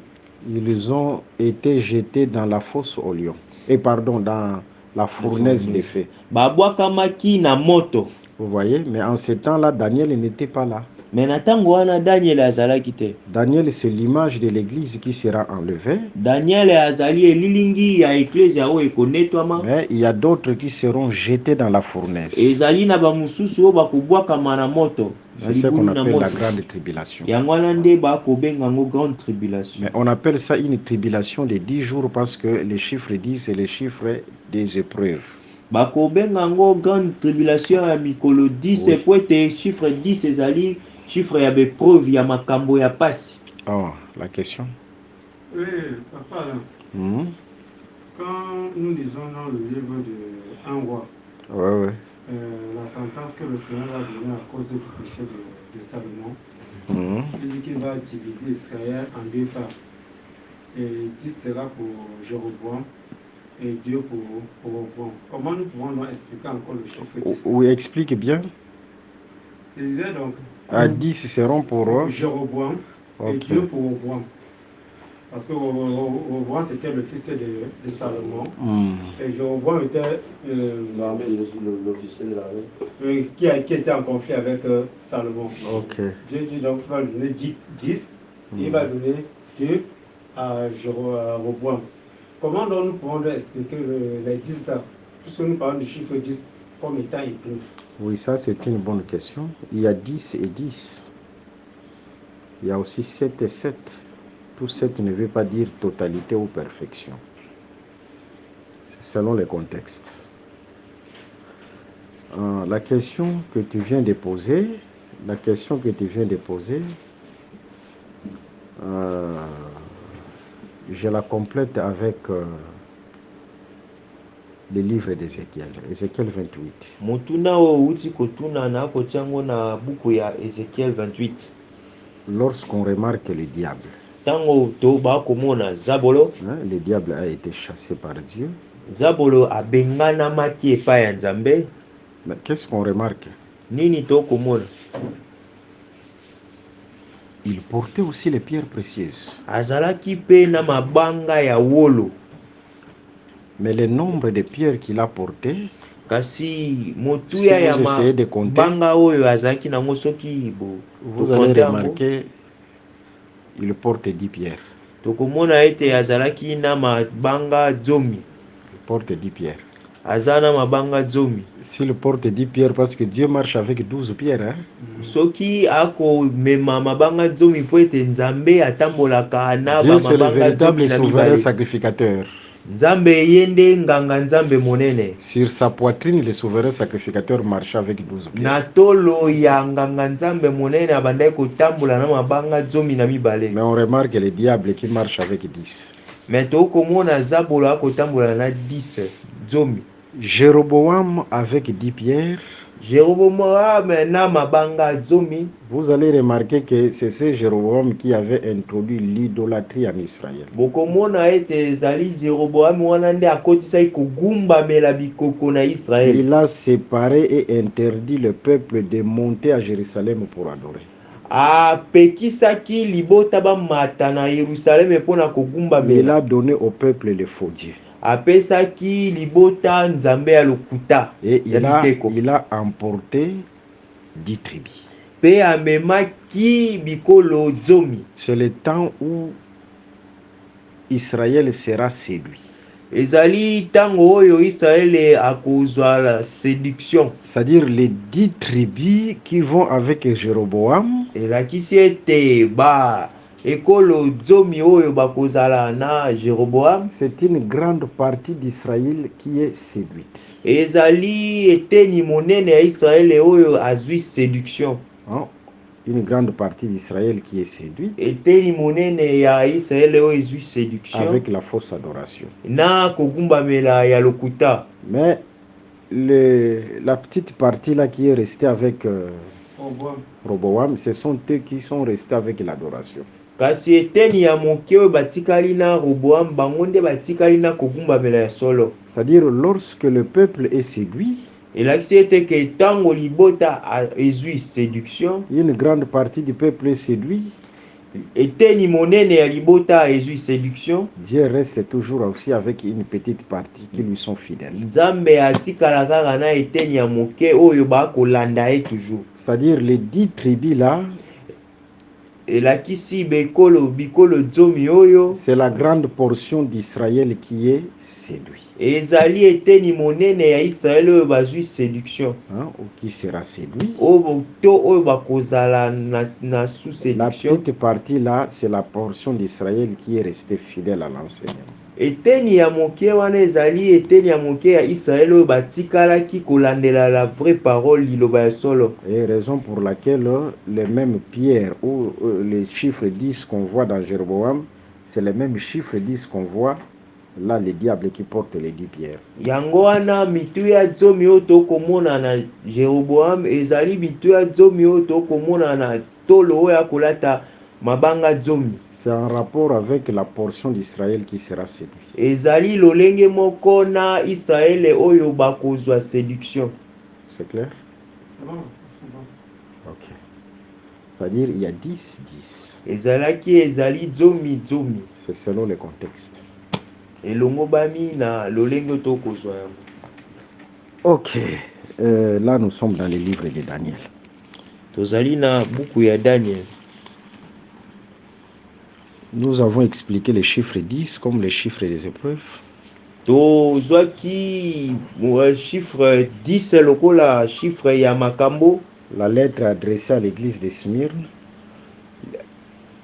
ils ont été jetés dans la fosse au lion. Et pardon, dans la fournaise de feu. babwakamaki na moto. Vous voyez, mais en ce temps-là, Daniel n'était pas là. me na ntango wana Daniel azalaki te. Daniel, c'est l'image de l'église qui sera enlevée. Daniel azali elilingi ya eklesia oyo ekonetwama. Mais il y a d'autres qui seront jetés dans la fournaise. ezali na bamosusu oyo bakobwakama na moto. C'est ce qu'on appelle la grande tribulation. yango wana nde bakobenga yango grande tribulation. Mais on appelle ça une tribulation de 10 jours parce que les chiffres 10, c'est les chiffres des épreuves. bakobenga yango grande tribulation ya mikolo 10. Oui. po ete chiffre 10 ezali chiffre ya bepreuve ya makambo ya pasi. Oh, la question. Oui, papa, là, quand nous lisons dans le livre de 1 roi, Ouais, ouais. la sentence que le Seigneur a donnée à cause du péché de Salomon, il dit qu'il va diviser Israël en 2 parts. Et 10 sera pour Jéroboam et 2 pour Roboam. Comment nous pouvons nous expliquer encore le chiffre 10? Oui, explique bien. Il disait donc À 10 seront pour eux. Jéroboam et Ok. 2 pour Roboam. Parce que Roboam c'était le fils de Salomon. Et Jéroboam était l'officier de l'armée. qui était en conflit avec Salomon. Ok. Dieu dit donc il va donner 10 et il va donner 2 à Roboam. Comment donc nous pouvons expliquer les 10 là, puisque nous parlons du chiffre 10 comme étant épreuve? Oui, ça c'est une bonne question. Il y a 10 et 10. Il y a aussi 7 et 7. Tout 7 ne veut pas dire totalité ou perfection. C'est selon le contexte. La question que tu viens de poser, je la complète avec le livre d'Ézéchiel, Ézéchiel 28. motuna oyo uti kotuna na kotiango na buku ya Ezekiel 28. lorsqu'on remarque le diable, ntango toba komona zabolo, hein, le diable a été chassé par Dieu, zabolo abenganamaki epai ya Nzambe, mais qu'est-ce qu'on remarque? nini tokomona? Il portait aussi les pierres précieuses. Azalaki pe na mabanga ya wolo, Mais le nombre de pierres qu'il a portées, kasi motuya si ya vous essayez de compter, mabanga oyo azalaki nango soki vous allez remarquer, il porte 10 pierres. tokomona ete azalaki na mabanga zomi. Il porte 10 pierres. Aza na mabanga zomi. S'il porte 10 pierres, parce que Dieu marche avec 12 pierres. Hein? Soki ako mema mabanga zomi po ete Nzambe atambolaka na Dieu c'est le véritable zomi souverain sacrificateur. Nzambe yende nganga Nzambe monene. Sur sa poitrine, le souverain sacrificateur marchait avec 12 pierres. Na tolo ya nganga Nzambe monene abandai kotambola na mabanga zomi na mibale. Mais on remarque le diable qui marche avec 10. Mais tokomona zabolo akotambola na 10 zomi. Jéroboam avec 10 pierres. Jéroboam na mabanga zomi. Vous allez remarquer que c'est ce Jéroboam qui avait introduit l'idolâtrie en Israël. Bokomona ete zali Jéroboam wana nde akotisaki kogumbamela bikoko na Israël. Il a séparé et interdit le peuple de monter à Jérusalem pour adorer. Apekisaki libota bamata na Yerusalem mpona kogumbamela. Il a donné au peuple le faux dieu. Apesaki libota Nzambe ya lokuta. Et il a emporté 10 tribus. Pe amemaki bikolo zomi. C'est le temps où Israël sera séduit. Ezali tango oyo Israël akozwa la séduction. C'est-à-dire les 10 tribus qui vont avec Jéroboam. Elakisi ete ba ekolo zomi oyo bakozala na Jéroboam. C'est une grande partie d'Israël qui est séduite. Ezali eteni monene ya Israël oyo azwi séduction. Hein? Une grande partie d'Israël qui est séduite. Eteni monene ya Israël oyo azwi séduction. Avec la fausse adoration. Na kogumbamela ya lokuta. Mais la petite partie là qui est restée avec Roboam, ce sont eux qui sont restés avec l'adoration. Kasi eteni ya moke oyo batikali na Roboam bango nde batikali na kogumbamela ya solo. C'est-à-dire lorsque le peuple est séduit, elakisi ete ke tango libota ezwi séduction, une grande partie du peuple est séduit, eteni monene ya libota ezwi séduction, Dieu reste toujours aussi avec une petite partie qui lui sont fidèles. Nzambe atikala kaka na eteni ya moke oyo bakolanda ye toujours. C'est-à-dire les 10 tribus là, elakisi bikolo zomi oyo, c'est la grande portion d'Israël qui est séduit. ezali eteni monene ya Israël oyo bazwi séduction. Hein, ou qui sera séduit. Oyo bakozala na sous séduction. La petite partie là, c'est la portion d'Israël qui est restée fidèle à l'enseignement. Eteni ya moke wana ezali eteni ya moke ya Israël oyo batikalaki kolandela la vraie parole liloba ya solo. Et raison pour laquelle les mêmes pierres ou les chiffres 10 qu'on voit dans Jéroboam, c'est les mêmes chiffres 10 qu'on voit là, les diables qui portent les 10 pierres. Yango wana mitu ya zomi oyo tokomona na Jéroboam ezali mitu ya zomi oyo tokomona na tolo oyo akolata mabanga zomi. C'est en rapport avec la portion d'Israël qui sera séduite. Ezali lolenge moko na Israël oyo bakozwa séduction. C'est clair? C'est bon. Ok. C'est-à-dire il y a 10, 10. Ezali zomi. C'est selon le contexte. Elongo bami na lolenge tokozwa yango. Ok. Là nous sommes dans le livre de Daniel. Tozali na buku ya Daniel. Nous avons expliqué les chiffres 10 comme les chiffres des épreuves. Tozwaki chiffre 10 lokola chiffre ya makambo. La lettre adressée à l'église de Smyrne.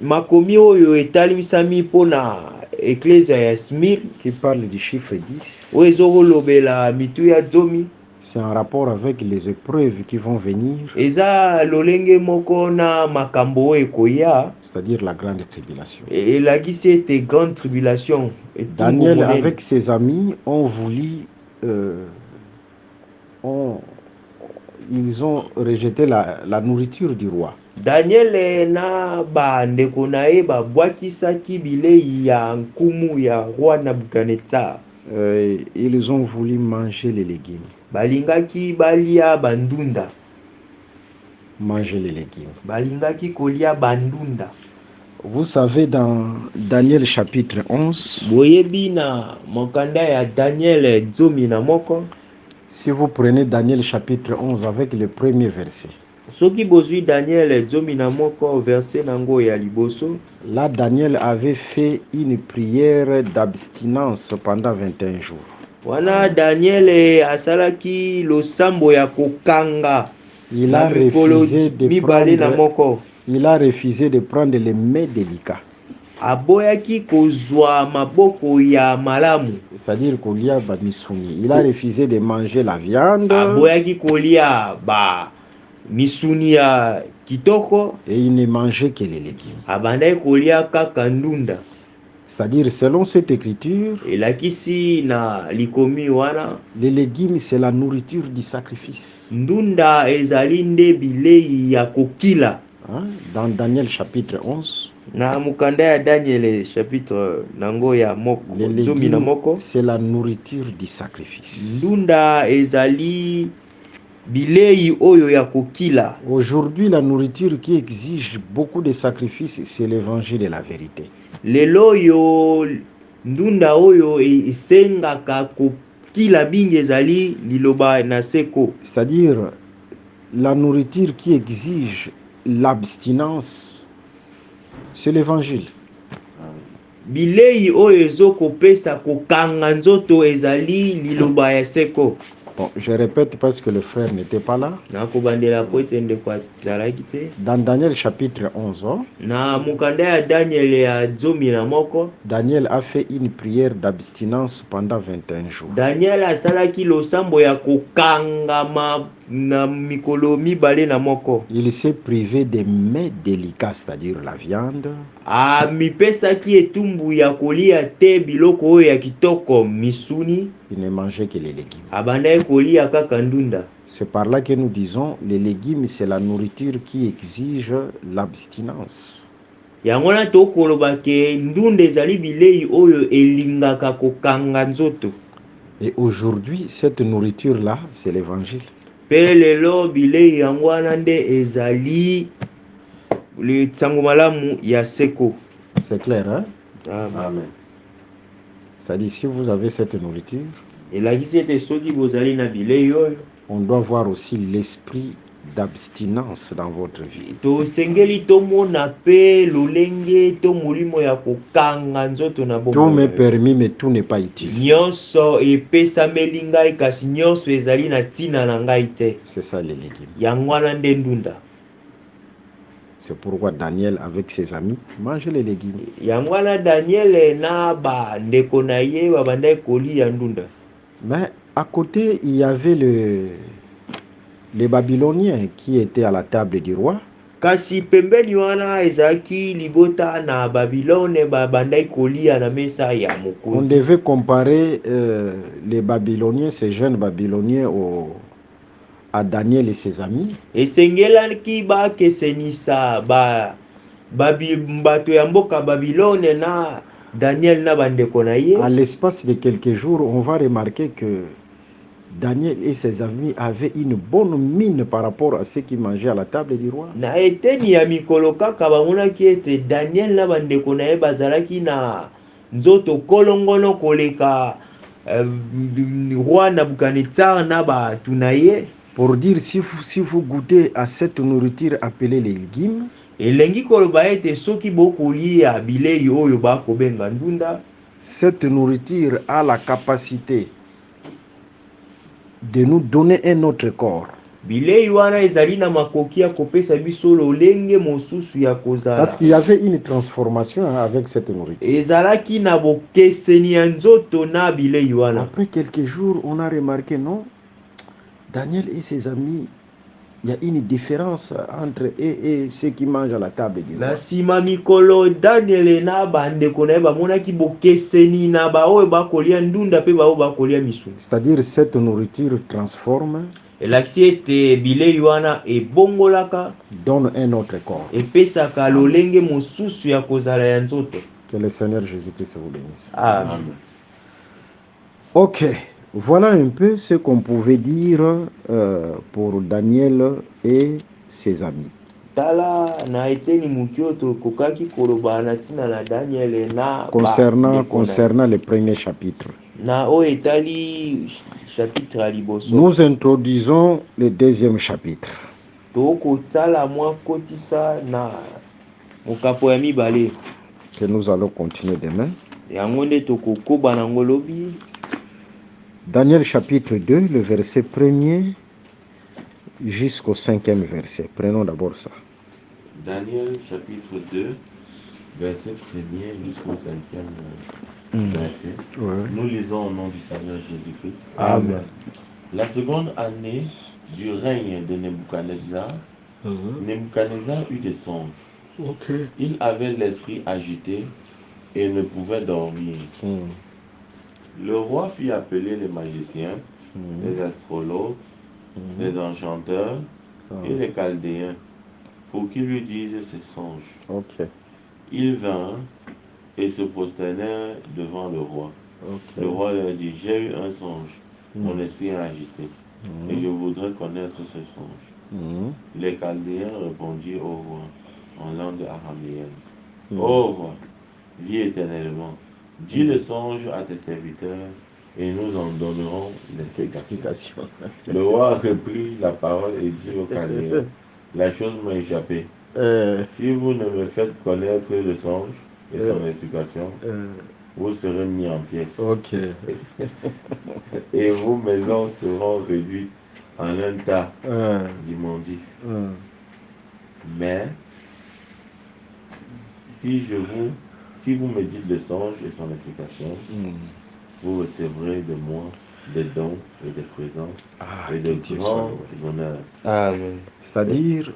Makomi oyo etalimisami pona ecclesia ya Smyrne. Qui parle du chiffre 10. Oyo ezokolobela mitu ya zomi. C'est en rapport avec les épreuves qui vont venir. Eza lolenge moko na makambo ekoya. C'est-à-dire la grande tribulation. Elakisi ete grande tribulation. Daniel avec ses amis ont voulu... ils ont rejeté la nourriture du roi. Daniel na bandeko na ye babwakisaki bilei ya nkumu ya roi Nabucodonosor. Ils ont voulu manger les légumes. Balingaki balia bandunda. Manger les légumes. Balingaki kolia bandunda. Vous savez, dans Daniel chapitre 11, boyebi na mokanda ya Daniel zomi na moko. Si vous prenez Daniel chapitre 11 avec le premier verset, soki bozwi Daniel zomi na moko verset nango ya liboso, là Daniel avait fait une prière d'abstinence pendant 21 jours. Wana Daniel asalaki losambo ya kokanga. Il a refusé de prendre les mets délicats. Aboyaki kozwa maboko ya malamu. C'est-à-dire kolia ba misuni. Il a refusé de manger la viande. Aboyaki kolia ba misuni ya kitoko. Et il ne mangeait que les légumes. Abandai kolia kaka ndunda. C'est-à-dire selon cette écriture, elakisi na likomi wana, les légumes c'est la nourriture du sacrifice. Ndunda ezali nde bilei ya kokila. Dans Daniel chapitre 11, na mukanda ya Daniel chapitre nango ya moko, zomi na moko, c'est la nourriture du sacrifice. Ndunda ezali bilei oyo ya kokila. Aujourd'hui, la nourriture qui exige beaucoup de sacrifices, c'est l'évangile de la vérité. Lelo yo ndunda oyo esengaka kokila bingi ezali liloba na seko. C'est-à-dire la nourriture qui exige l'abstinence, c'est l'évangile. Bilei oyo ezokopesa kokanga nzoto ezali liloba ya seko. Bon, je répète parce que le frère n'était pas là. Dans Daniel chapitre 11, Daniel a fait une prière d'abstinence pendant 21 jours. Daniel asalaki losambo ya kokanga na mikolo mibale na moko. Il s'est privé des mets délicats, c'est-à-dire la viande. Mipesaki etumbu ya kolia te biloko oyo ya kitoko misuni. Il ne mangeait que les légumes. Abandai kolia kaka ndunda. C'est par là que nous disons les légumes c'est la nourriture qui exige l'abstinence. Yangona tokoloba ke ndunda ezali bilei oyo elingaka kokanga nzoto. Et aujourd'hui cette nourriture là c'est l'évangile. Pelelo bilei yangwana nde ezali le tsango malamu ya seko. C'est clair, hein? Amen. C'est-à-dire si vous avez cette nourriture, on doit voir aussi l'esprit d'abstinence dans votre vie. Tout m'est permis mais tout n'est pas utile. C'est ça les légumes. C'est pourquoi Daniel avec ses amis mangeait les légumes. Mais à côté, il y avait les Babyloniens qui étaient à la table du roi. On devait comparer les Babyloniens, ces jeunes Babyloniens à Daniel et ses amis. À l'espace de quelques jours, on va remarquer que Daniel et ses amis avaient une bonne mine par rapport à ceux qui mangeaient à la table du roi. Pour dire si vous goûtez à cette nourriture appelée les légumes, cette nourriture a la capacité de nous donner un autre corps. Parce qu'il y avait une transformation avec cette nourriture. Après quelques jours, on a remarqué, non, Daniel et ses amis, il y a une différence entre eux et ceux qui mangent à la table du roi. C'est-à-dire cette nourriture transforme elakisi ete bilei wana ebongolaka donne un autre corps. epesaka lolenge mosusu ya kozala ya nzoto. Que le Seigneur Jésus-Christ vous bénisse. Amen. Ok, voilà un peu ce qu'on pouvait dire pour Daniel et ses amis. Tala na eteni mukio tokokaki koloba na tina na Daniel na Concernant le premier chapitre. Na o etali chapitre à liboso. Nous introduisons le deuxième chapitre. Toko tsala mwa kotisa na mokapo ya mibale. Que nous allons continuer demain. Yango nde tokokoba na ngolobi. Daniel chapitre 2, le verset 1er jusqu'au 5e verset. Prenons d'abord ça. Daniel chapitre 2, verset 1er jusqu'au 5e verset. Ouais. Nous lisons au nom du Seigneur Jésus-Christ. Amen. La seconde année du règne de Nebuchadnezzar, Nebuchadnezzar eut des songes. Okay. Il avait l'esprit agité et ne pouvait dormir. Le roi fit appeler les magiciens, les astrologues, les enchanteurs et les chaldéens pour qu'ils lui disent ses songes. Okay. Ils vinrent et se prosternèrent devant le roi. Okay. Le roi leur dit, j'ai eu un songe, mon esprit est agité et je voudrais connaître ce songe. Les chaldéens répondirent au roi en langue araméenne. Ô roi, vis éternellement, dis le songe à tes serviteurs et nous en donnerons l'explication. Le roi reprit la parole et dit aux chaldéens, la chose m'a échappé. Si vous ne me faites connaître le songe et son explication, vous serez mis en pièces. Okay. Et vos maisons seront réduites en un tas d'immondices. Mais si vous me dites le songe et son explication, vous recevrez de moi des dons et des présents et de grands honneurs. Amen. C'est-à-dire,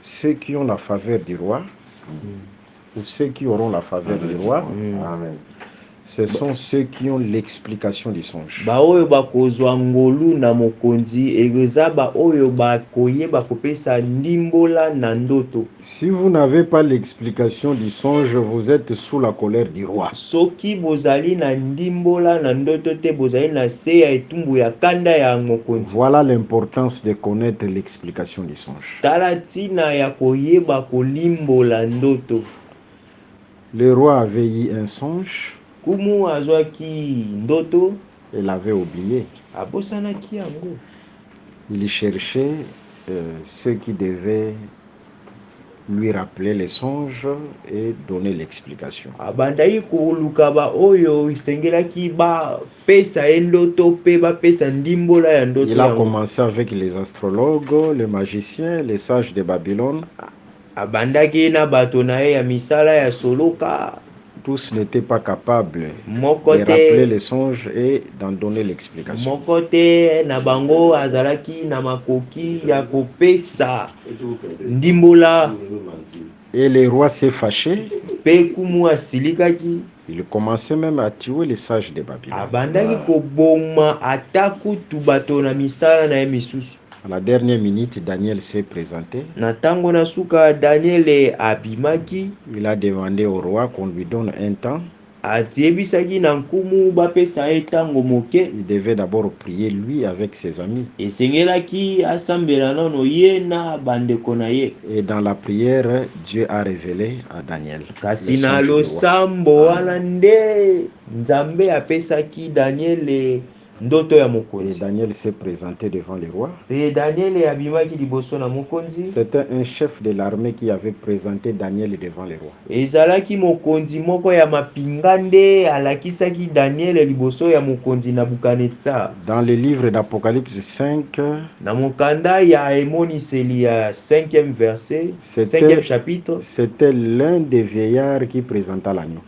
ceux qui ont la faveur du roi, ou ceux qui auront la faveur du roi, Amen. ce sont ceux qui ont l'explication du songe. Ba oyo bakozwa ngolu na mokonzi eza ba oyo bakoyeba kopesa ndimbola na ndoto. Si vous n'avez pas l'explication du songe, vous êtes sous la colère du roi. Soki bozali na ndimbola na ndoto te bozali na se ya etumbu ya kanda ya mokonzi. Voilà l'importance de connaître l'explication du songe. Tala tina ya koyeba kolimbola ndoto. Le roi avait eu un songe. Kumu azwaki ndoto. Il avait oublié. Abosanaki yango. Il cherchait ceux qui devaient lui rappeler les songes et donner l'explication. Abandai kuluka ba oyo isengelaki ba pesa endoto pe ba pesa ndimbola ya ndoto. Il a commencé avec les astrologues, les magiciens, les sages de Babylone. Abandaki na bato na ye ya misala ya soloka. Tous n'étaient pas capables de Mokote rappeler les songes et d'en donner l'explication. Mokote na bango azalaki na makoki ya kopesa ndimbola. Et le roi s'est fâché. Pe kumu asilikaki. Il commençait même à tuer les sages de Babylone. Abandaki koboma atakutu bato na misala na ye misusu. À la dernière minute, Daniel s'est présenté. Na tango na suka Daniel abimaki. Il a demandé au roi qu'on lui donne un temps. Atiebisaki na nkumu bapesa ye tango moke. Il devait d'abord prier lui avec ses amis. Esengelaki asambela nano ye na bandeko na ye. Et dans la prière, Dieu a révélé à Daniel. Kasi na losambo wana nde Nzambe apesaki Daniel ndoto ya Et mokonzi. Daniel s'est présenté devant le roi. Pe Daniel abimaki liboso na mokonzi. C'était un chef de l'armée qui avait présenté Daniel devant le roi. Ezalaki mokonzi moko ya mapinga nde alakisaki Daniel liboso ya mokonzi Nabukadnezar. Dans le livre d'Apocalypse 5, Na mokanda ya emoniseli ya 5e verset, 5e chapitre, c'était l'un des vieillards qui présenta l'agneau.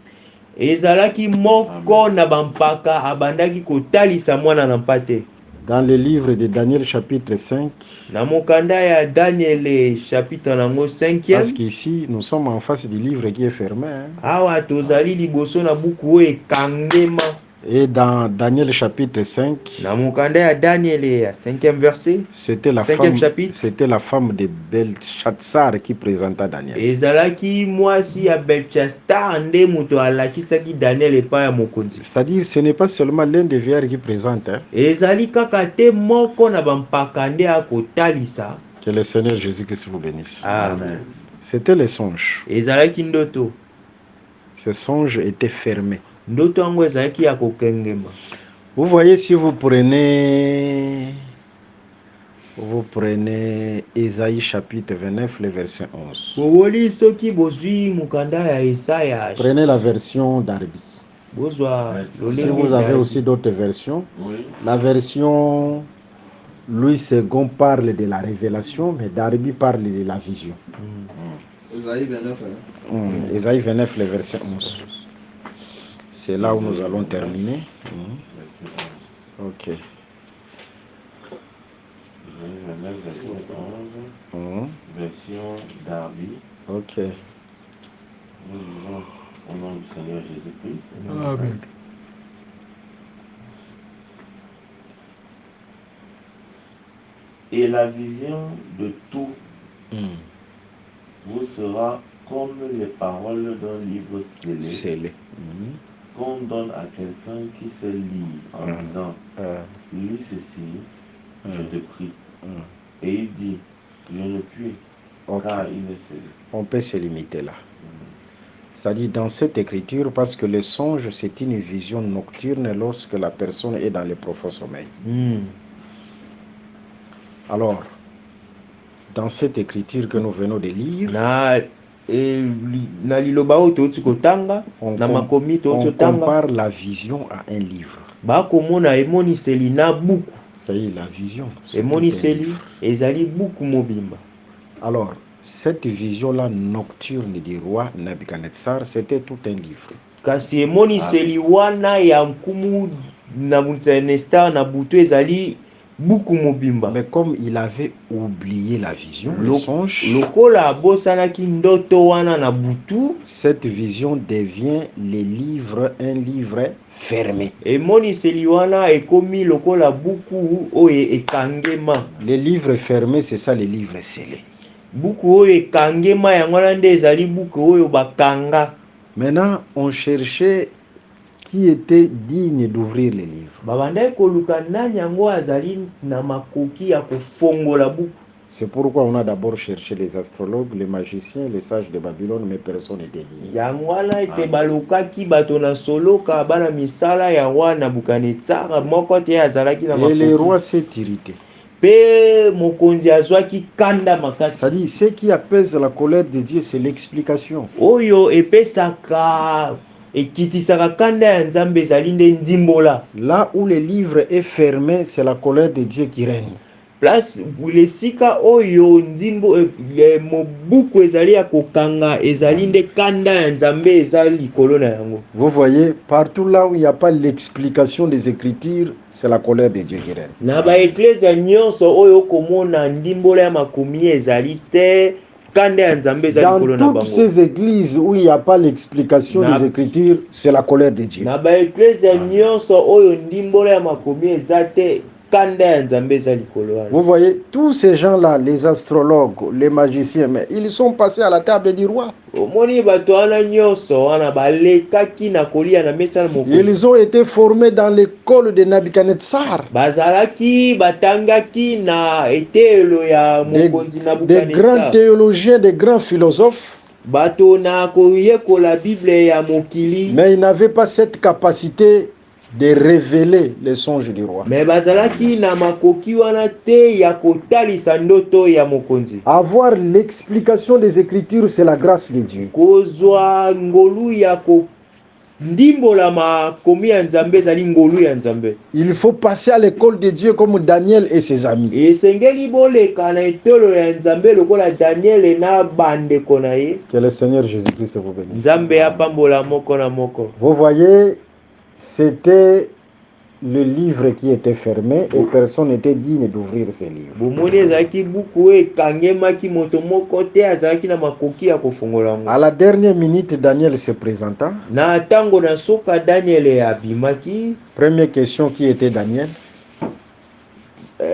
ezalaki moko na bampaka abandaki kotalisa mwana na mpate. Dans le livre de Daniel chapitre 5, Na mokanda ya Daniel chapitre nango 5e, parce qu'ici nous sommes en face du livre qui est fermé. awa tozali liboso na buku oyo ekangema. Et dans Daniel chapitre 5, na mukanda ya Daniel ya 5e verset, c'était la 5e chapitre, femme de Belchatsar qui présenta Daniel. ezalaki mwasi ya Belchastar nde moto alakisaki Daniel epai ya mokonzi. C'est-à-dire, ce n'est pas seulement l'un des vieillards qui présente, hein. Ezali kaka te moko na bampaka nde akotalisa. Que le Seigneur Jésus-Christ vous bénisse. Amen. C'était les songes. Ezalaki ndoto. Ces songes étaient fermés. Ndoto yango ezalaki ya kokengema. Vous voyez, si vous prenez Ésaïe chapitre 29, le verset 11. Bowoli soki bozwi mukanda ya Esaya. Prenez la version d'Arbi. Bozwa Si vous avez aussi d'autres versions, Oui. la version Louis II parle de la révélation, mais Darby parle de la vision. Ésaïe 29. Ésaïe 29, le verset 11. C'est là où nous allons terminer. Ok. Ésaïe 29, verset 11, version Darby. Ok. Nous lisons au nom du Seigneur Jésus-Christ. Amen. Et la vision de tout vous sera comme les paroles d'un livre scellé, Scellé. qu'on donne à quelqu'un qui sait lire en disant lis ceci, je te prie. Et il dit je ne puis, car il est scellé. On peut se limiter là. C'est-à-dire dans cette écriture, parce que le songe, c'est une vision nocturne lorsque la personne est dans le profond sommeil. Alors, dans cette écriture que nous venons de lire, on compare la vision à un livre. C'est la vision. Alors, cette vision-là nocturne du roi Nabuchodonosor, c'était tout un livre. Mais comme il avait oublié la vision, le songe, cette vision devient un livre fermé. Les livres fermés, c'est ça, les livres scellés. Maintenant, on cherchait qui était digne d'ouvrir les livres. C'est pourquoi on a d'abord cherché les astrologues, les magiciens, les sages de Babylone, mais personne n'était digne. Et le roi s'est irrité. C'est-à-dire, ce qui apaise la colère de Dieu, c'est l'explication. Là où le livre est fermé, c'est la colère de Dieu qui règne. Vous voyez, partout là où il n'y a pas l'explication des Écritures, c'est la colère de Dieu qui règne. Dans toutes ces églises où il n'y a pas l'explication des Écritures, c'est la colère de Dieu. Vous voyez, tous ces gens-là, les astrologues, les magiciens, mais ils sont passés à la table du roi. Ils ont été formés dans l'école de Nabuchodonosor. Des grands théologiens, des grands philosophes. Mais ils n'avaient pas cette capacité de révéler les songes du roi. Avoir l'explication des Écritures, c'est la grâce de Dieu. Il faut passer à l'école de Dieu comme Daniel et ses amis. Que le Seigneur Jésus-Christ vous bénisse. Vous voyez, c'était le livre qui était fermé et personne n'était digne d'ouvrir ce livre. bomoni ezalaki buku oyo ekangemaki moto moko te azalaki na makoki ya kofongola yango. À la dernière minute, Daniel se présenta. Na ntango na soka Daniel abimaki, Première question, qui était Daniel?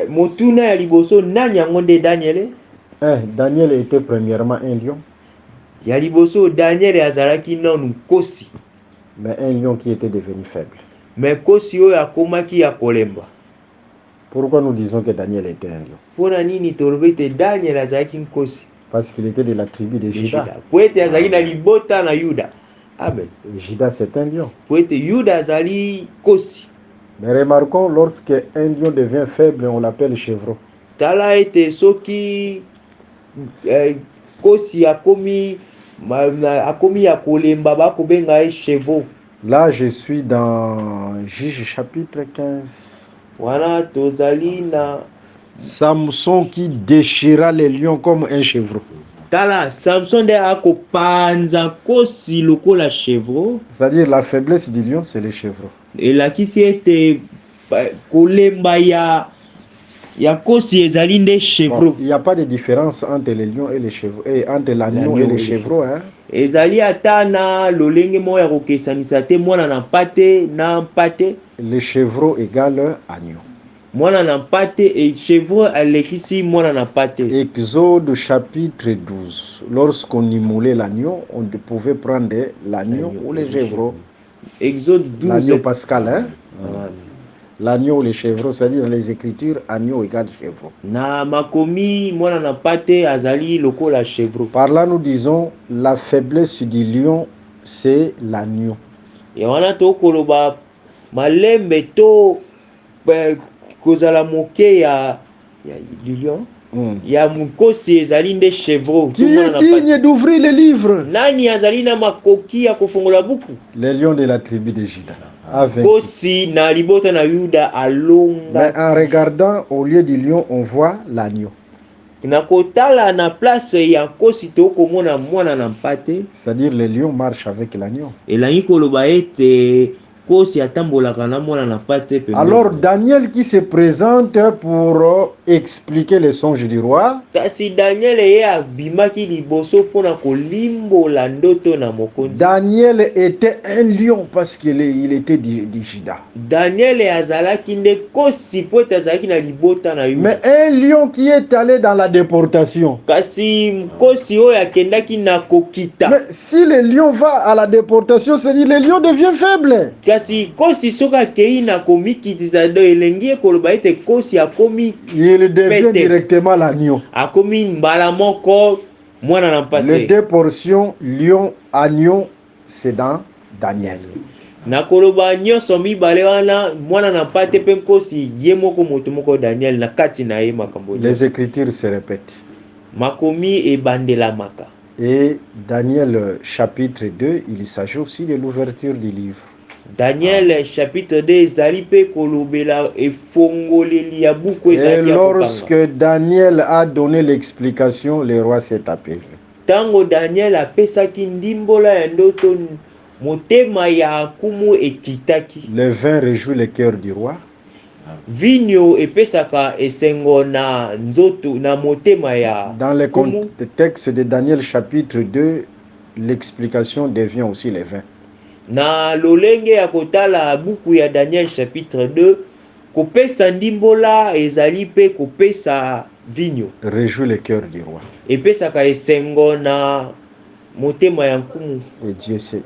motuna ya liboso nani yango nde Daniel? Daniel était premièrement un lion. Ya liboso Daniel azalaki nanu kosi. Mais un lion qui était devenu faible. Mais kosi oyo akomaki ya kolemba. Pourquoi nous disons que Daniel était un lion? Pona nini tolobi te Daniel azalaki nkosi? Parce qu'il était de la tribu de Juda. Poete azalaki na libota na Yuda. Amen. Juda c'est un lion. Poete Yuda azali kosi. Mais remarquons, lorsque un lion devient faible, on l'appelle chevreau. Tala ete soki kosi akomi ya kolemba bakobenga chevreau. Là, je suis dans Juge chapitre 15. Wana tozali na Samson qui déchira les lions comme un chevreau. Tala Samson de akopanza kosi lokola chevreau. C'est-à-dire la faiblesse du lion, c'est le chevreau. Elakisi ete kolemba ya kosi ezali nde chevreau. Il n'y a pas de différence entre les lions et les chevreaux, et entre l'agneau et les chevreaux. Hein? Ezali ata na lolenge mo ya kokesanisa te mwana na mpate na mpate. Le chevreau égale agneau. Mwana na mpate et chevreau alekisi mwana na mpate. Exode chapitre 12. Lorsqu'on immolait l'agneau, on pouvait prendre l'agneau ou les chevreaux. Exode 12. L'agneau pascal, hein? L'agneau ou les chevreaux, c'est-à-dire dans les Écritures, agneau égale chevreau. Na makomi mwana na mpate azali lokola chevreau. Par là, nous disons la faiblesse du lion, c'est l'agneau. Et wana to koloba malembe to kozala moke ya du lion. Ya mukosi ezali nde chevreau. Qui est digne d'ouvrir les livres? Nani azali na makoki ya kofongola buku? Les lions de la tribu de Juda. Kosi na libota na Yuda alonga. Mais en regardant au lieu du lion, on voit l'agneau. Na kotala na place ya kosi to komona mwana na mpate. C'est-à-dire le lion marche avec l'agneau. Elangi koloba ete kosi atambolaka na mwana na mpate pembeni. Alors Daniel qui se présente pour expliquer les songes du roi. Kasi Daniel ye abimaki liboso pona kolimbola ndoto na mokonzi. Daniel était un lion parce qu'il était du Juda. Daniel azalaki nde kosi po azalaki na libota na Yuda. Mais un lion qui est allé dans la déportation. Kasi kosi oyo akendaki na kokita. Mais si le lion va à la déportation, c'est-à-dire le lion devient faible. Kasi kosi soka kei na komikitiza do elengi koloba ete kosi akomi il devient directement l'agneau. Akomi mbala moko mwana na mpate. Les deux portions lion agneau c'est dans Daniel. Na koloba nyonso mibale wana mwana na mpate pe kosi ye moko moto moko Daniel na kati na ye makambo. Les écritures se répètent. Makomi ebandela maka. Et Daniel chapitre 2, il s'agit aussi de l'ouverture du livre. Daniel chapitre 2 ezali pe kolobela efongoleli ya buku ezali. Et lorsque Daniel a donné l'explication, le roi s'est apaisé. Tango Daniel apesaki ndimbola ya ndoto motema ya kumu ekitaki. Le vin réjouit le cœur du roi. Vinyo epesaka esengo na nzoto na motema ya. Dans le contexte de Daniel chapitre 2, l'explication devient aussi le vin. Na lolenge ya kotala buku ya Daniel chapitre 2, kopesa ndimbola ezali pe kopesa vinyo. Réjouit le cœur du roi. Epesaka esengo na motema ya nkumu. Et Dieu sait,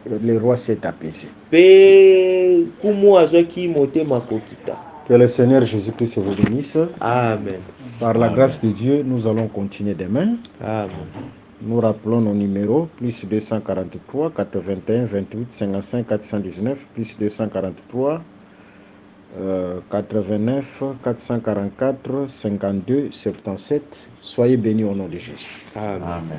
le roi s'est apaisé. Pe kumu azwaki motema kokita. Que le Seigneur Jésus-Christ vous bénisse. Amen. Par la grâce de Dieu, nous allons continuer demain. Amen. Nous rappelons nos numéros, plus 243, 81, 28, 55, 419, plus 243, 89, 444, 52, 77. Soyez bénis au nom de Jésus. Amen. Amen.